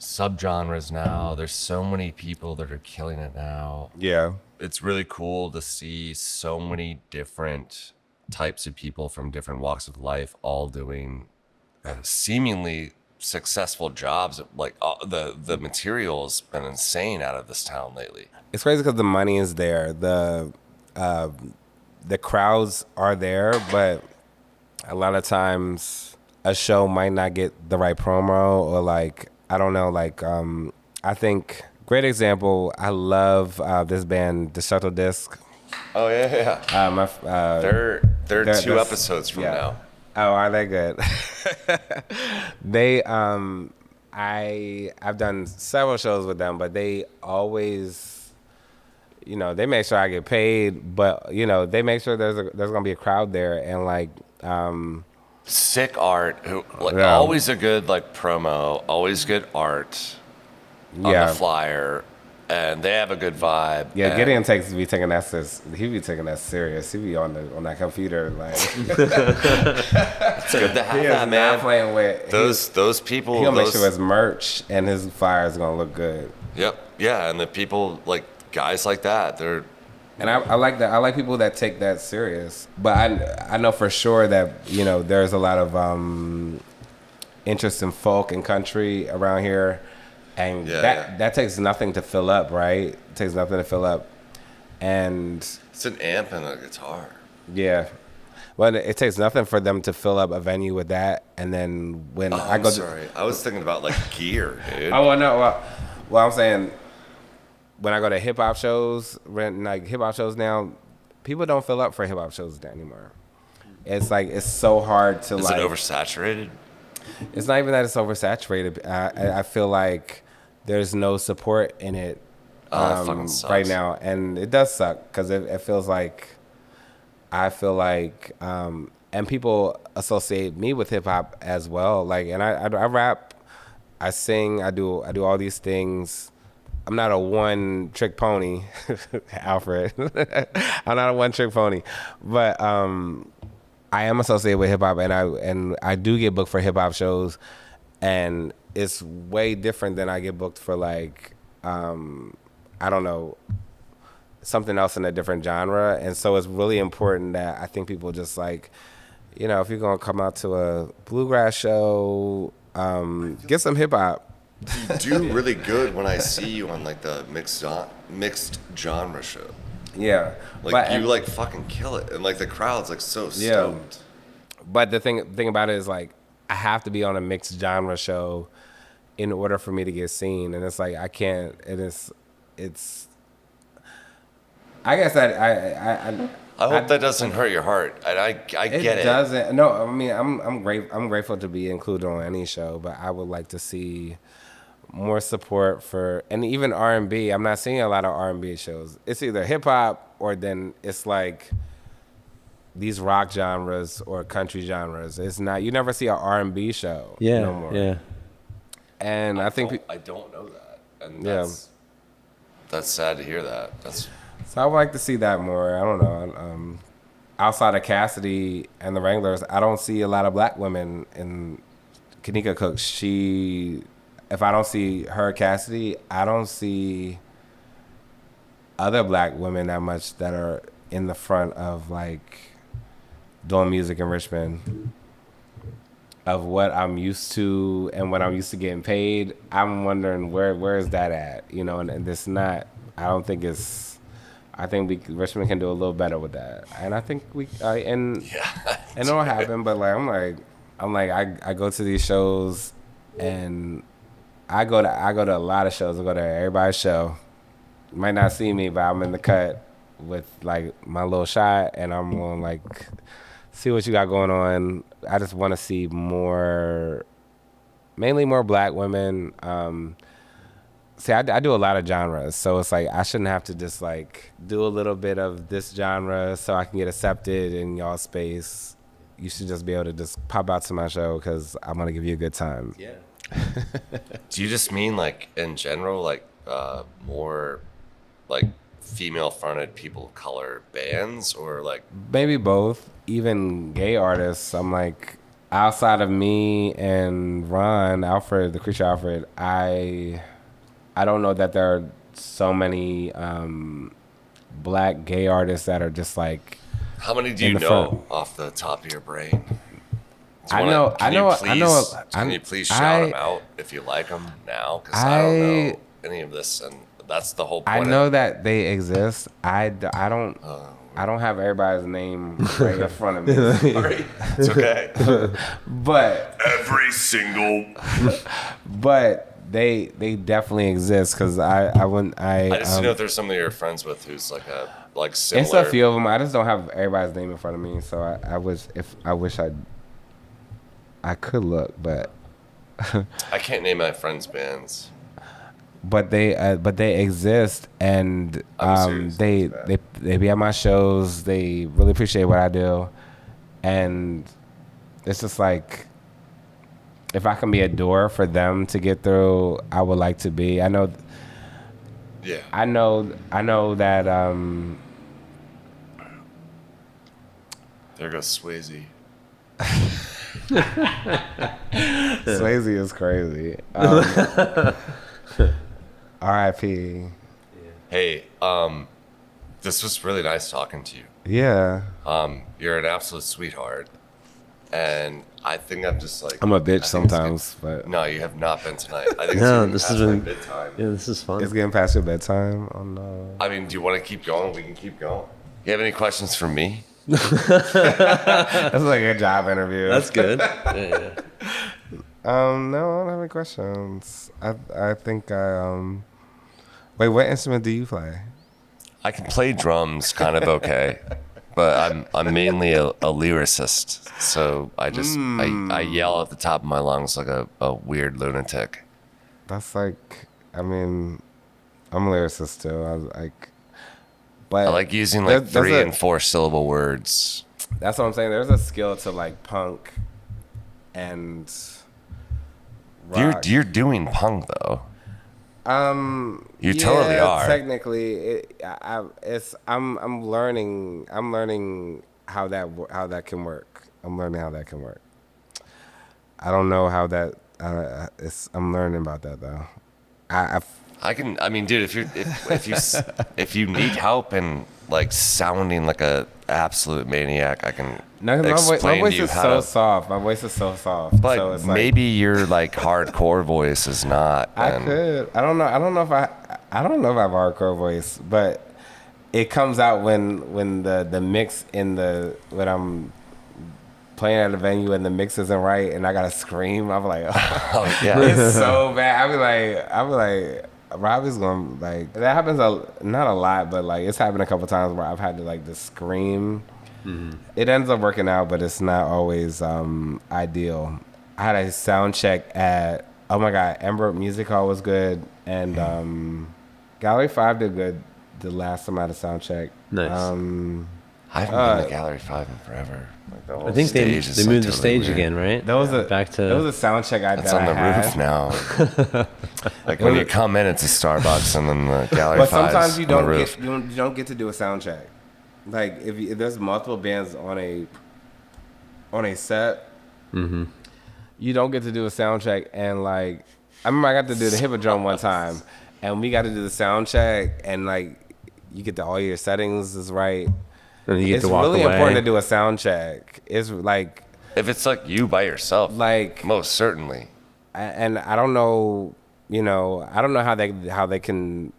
subgenres now. There's so many people that are killing it now. Yeah. It's really cool to see so many different types of people from different walks of life all doing seemingly successful jobs. Like the material's been insane out of this town lately. It's crazy because the money is there. The crowds are there, but a lot of times a show might not get the right promo or like, I don't know, like I think great example, I love this band, The Shuttle Disc. Oh yeah. They're 2 episodes from now. Oh, are they good? They I've done several shows with them, but they always, you know, they make sure I get paid, but you know, they make sure there's gonna be a crowd there, and like Sick art. Yeah. Always a good like promo. Always good art on the flyer, and they have a good vibe. Yeah, and Gideon be taking that serious. He be taking that serious. He be on that computer like. It's good to have He is that, man. not playing with Those people. He'll make sure his merch and his flyer is gonna look good. Yep. Yeah, and the people like guys like that. They're. And I like that. I like people that take that serious. But I know for sure that, you know, there's a lot of interest in folk and country around here, and that takes nothing to fill up, right? It takes nothing to fill up, and It's an amp and a guitar. yeah. Well, it takes nothing for them to fill up a venue with that, and then when I go, Sorry, I was thinking about like gear, dude. Oh well, no. Well, I'm saying when I go to hip hop shows, like hip hop shows now, people don't fill up for hip hop shows anymore. It's like it's so hard to Is like. it oversaturated? It's not even that it's oversaturated. I feel like there's no support in it That fucking sucks. right now, and it does suck because it feels like I feel like and people associate me with hip hop as well. Like, and I rap, I sing, I do all these things. I'm not a one trick pony, Alfred. I'm not a one trick pony, but I am associated with hip hop, and I do get booked for hip hop shows, and it's way different than I get booked for like I don't know, something else in a different genre. And so it's really important that I think people just like, you know, if you're gonna come out to a bluegrass show, get some hip hop. You do really good when I see you on like the mixed genre show. Yeah, Like you like fucking kill it, and like the crowd's like so stoked. But the thing about it is like I have to be on a mixed genre show in order for me to get seen, and it's like I can't. And it's. I guess I hope that doesn't hurt your heart. And I get it. It doesn't. No, I mean I'm grateful to be included on any show, but I would like to see more support for, and even R&B. I'm not seeing a lot of R&B shows. It's either hip hop or then it's like these rock genres or country genres. It's not. You never see an R&B show. No more. Yeah. And I think I don't know that, and Yeah. that's sad to hear that. So I would like to see that more. I don't know. Outside of Cassidy and the Wranglers, I don't see a lot of black women in Kanika Cook. If I don't see her, Cassidy, I don't see other black women that much that are in the front of like doing music in Richmond. Of what I'm used to and what I'm used to getting paid, I'm wondering where is that at? You know, and it's not. I don't think it's I think Richmond can do a little better with that, and I think and it'll happen. But like I go to these shows, and I go to a lot of shows. I go to everybody's show. You might not see me, but I'm in the cut with like my little shot, and I'm gonna like see what you got going on. I just want to see mainly more black women. See, I do a lot of genres, so it's like I shouldn't have to just like do a little bit of this genre so I can get accepted in y'all space. You should just be able to just pop out to my show because I'm gonna give you a good time. Yeah. Do you just mean like in general, like more like female-fronted people of color bands, or like Maybe both. Even gay artists. I'm like, outside of me and Ron Alfred, the creature Alfred, I don't know that there are so many black gay artists that are just like. how many do you know front. off the top of your brain? I know. Can you please shout them out if you like them now? Because I don't know any of this, and that's the whole point. I know that they exist. I don't have everybody's name right in front of me. Sorry. It's okay. But Every single. but they definitely exist because I just know if there's somebody you're friends with who's like similar. it's a few of them. I just don't have everybody's name in front of me. So I wish I could look, but I can't name my friends' bands. but they exist, and I'm serious. they be at my shows. They really appreciate what I do, and it's just like if I can be a door for them to get through, I would like to be. I know that There goes Swayze. Swayze is crazy. R.I.P. Hey, this was really nice talking to you. Yeah. You're an absolute sweetheart, and I think I'm just like I'm a bitch I think sometimes, it's but good. No, you have not been tonight. I think No, it's this past has my been- bedtime. Yeah, this is fun. it's getting past your bedtime. Oh no. I mean, do you want to keep going? We can keep going. You have any questions for me? That's like a job interview. That's good. Yeah. No, I don't have any questions. I think wait, what instrument do you play? I can play drums kind of okay, but I'm mainly a lyricist, so I just I yell at the top of my lungs like a weird lunatic. That's like, I mean, I'm a lyricist too. I was like, but I like using like there's 3 a- and 4 syllable words. That's what I'm saying. There's a skill to like punk and rock. You're doing punk though. You yeah, totally are. Technically, I'm learning how that can work. I'm learning how that can work. I don't know how that. I'm learning about that though. I mean, dude, if you need help in like sounding like a absolute maniac, I can My explain voice to you is how so to. soft. My voice is so soft. But so it's like, maybe your like hardcore voice is not. I and could. I don't know. I don't know if I have a hardcore voice, but it comes out when the mix when I'm playing at a venue and the mix isn't right and I gotta scream. I'm like, Oh yeah. it's so bad. I'll be like, Robbie's going like that happens not a lot, but like it's happened a couple times where I've had to like just scream. Mm-hmm. It ends up working out, but it's not always ideal. I had a sound check at Ember Music Hall was good, and Gallery 5 did good the last time I had a sound check. Nice. I haven't been to Gallery 5 in forever. Like the whole I think they stage is, moved like, the totally stage weird. again, right? That was a sound check That's on the roof now. Like when you come in, it's a Starbucks, and then the Gallery But 5's sometimes you on the don't roof. get you don't get to do a sound check. Like if there's multiple bands on a set, you don't get to do a sound check. And like I remember I got to do the Hippodrome one time, and we got to do the sound check, and like you get all your settings is right. And you get It's to walk really away. important to do a sound check. It's like If it's like you by yourself, like most certainly. and I don't know, I don't know how they can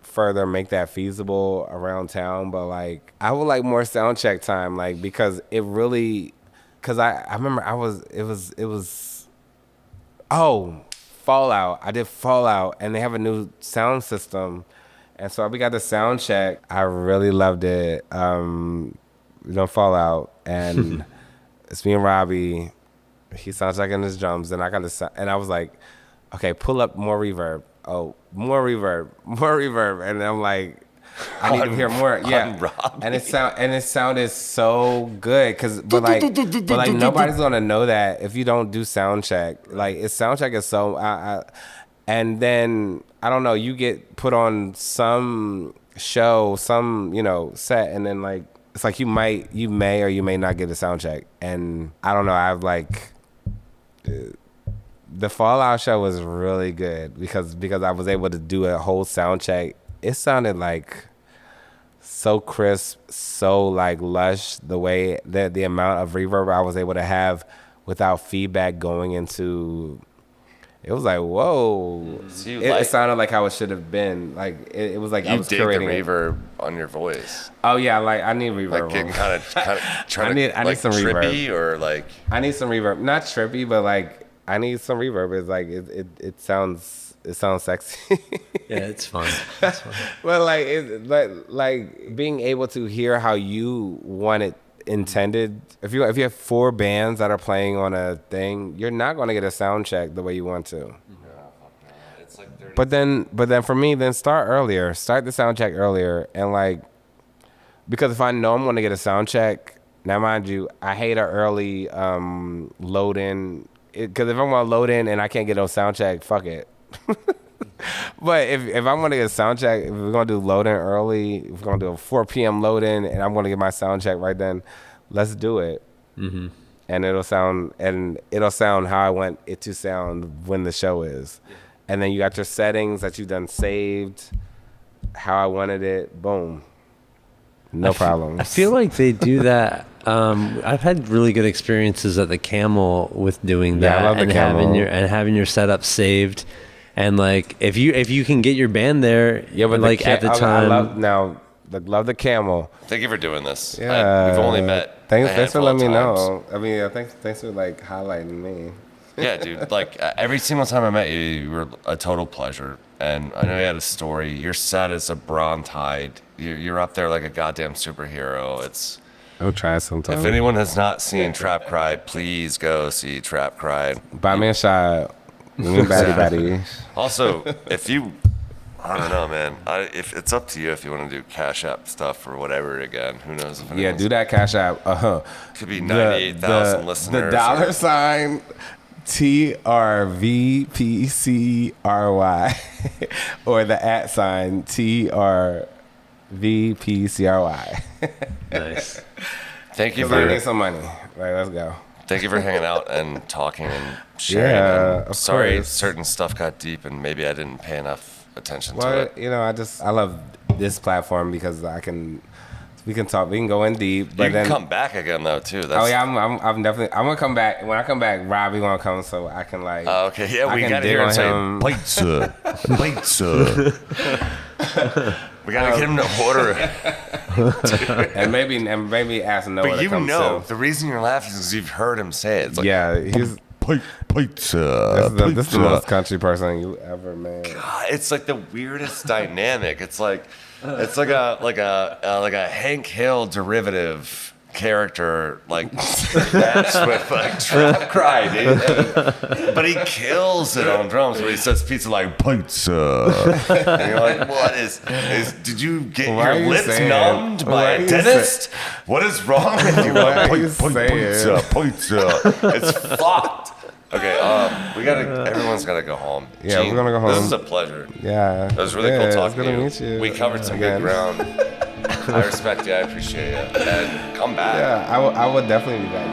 further make that feasible around town, but like I would like more sound check time, like because it really, because I remember it was Fallout. I did Fallout, and they have a new sound system, and so we got the sound check. I really loved it. Fallout, and it's me and Robbie. He sounds like in his drums, and I was like, okay, pull up more reverb. Oh, more reverb, and I'm like, I need to hear more. Yeah, and it sounded so good, but nobody's gonna know that if you don't do sound check. Like sound check is so, and then I don't know, you get put on some show, some set, and then like it's like you may or you may not get a sound check, and I don't know. I've like. The Fallout show was really good because I was able to do a whole sound check. It sounded like so crisp, so like lush, the way that the amount of reverb I was able to have without feedback going into. It was like, whoa. So it sounded like how it should have been. Like it was like I was curating the reverb on your voice. Oh yeah, like I need reverb. Like getting kind of trying I need some trippy reverb. Or like I need some reverb. Not trippy, but like I need some reverb. It's like it sounds sexy. Yeah, it's fun. Well, like being able to hear how you want it intended. If you have 4 bands that are playing on a thing, you're not going to get a sound check the way you want to. it's like 30. But then for me, then start the sound check earlier, and like because if I know I'm going to get a sound check, now mind you, I hate an early load in. Because if I'm gonna load in and I can't get no sound check, fuck it. But if I'm gonna get a sound check, if we're gonna do load in early, if we're gonna do a 4 p.m. load in, and I'm gonna get my sound check right then, let's do it. Mm-hmm. And it'll sound how I want it to sound when the show is. Yeah. And then you got your settings that you've done saved, how I wanted it. Boom. No problem. I feel like they do that. I've had really good experiences at the Camel with doing that. Yeah, I love the Camel. having your setup saved, and like if you can get your band there, yeah, but like at the time. I love the Camel. Thank you for doing this. Yeah, we've only met. Thanks for letting me times. know. I mean, thanks for like highlighting me. Yeah, dude. Like every single time I met you, you were a total pleasure. And I know you had a story. Your set is a bronze tide. You're up there like a goddamn superhero. It's. I'll try sometime. If anyone has not seen TrapCry, please go see TrapCry. Buy me a shot. Batty. Also, if you, I don't know, man. If it's up to you if you want to do Cash App stuff or whatever again. Who knows? If yeah, do that Cash App. Could be 98,000 listeners. The dollar sign TRVPCRY or the @ sign TRVPCRY. Nice. Thank you for getting some money. Right, let's go. Thank you for hanging out and talking and sharing. Yeah, and sorry, certain stuff got deep and maybe I didn't pay enough attention to it. I love this platform because we can talk, we can go in deep. But you can come back again though too. I'm definitely gonna come back. When I come back, Robbie gonna come so I can like. Oh, okay, yeah, we gotta hear him say pizza. We gotta get him to order it. and maybe ask Noah but to come too. The reason you're laughing is because you've heard him say it. It's like, yeah, he's pizza. This is the most country person you ever met. God, it's like the weirdest dynamic. It's like a Hank Hill derivative character, like that's with like TrapCry, dude. But he kills it on drums. But he says pizza like pizza, and you're like, what is? Did you get your lips numbed by a dentist? What is wrong with you? Pizza. It's fucked. Okay, everyone's gotta go home. Yeah, Gene, we're gonna go home. This is a pleasure. Yeah. It was really cool talking to you. Meet you. We covered some good ground. I respect you. I appreciate you. And come back. Yeah, I would definitely be back.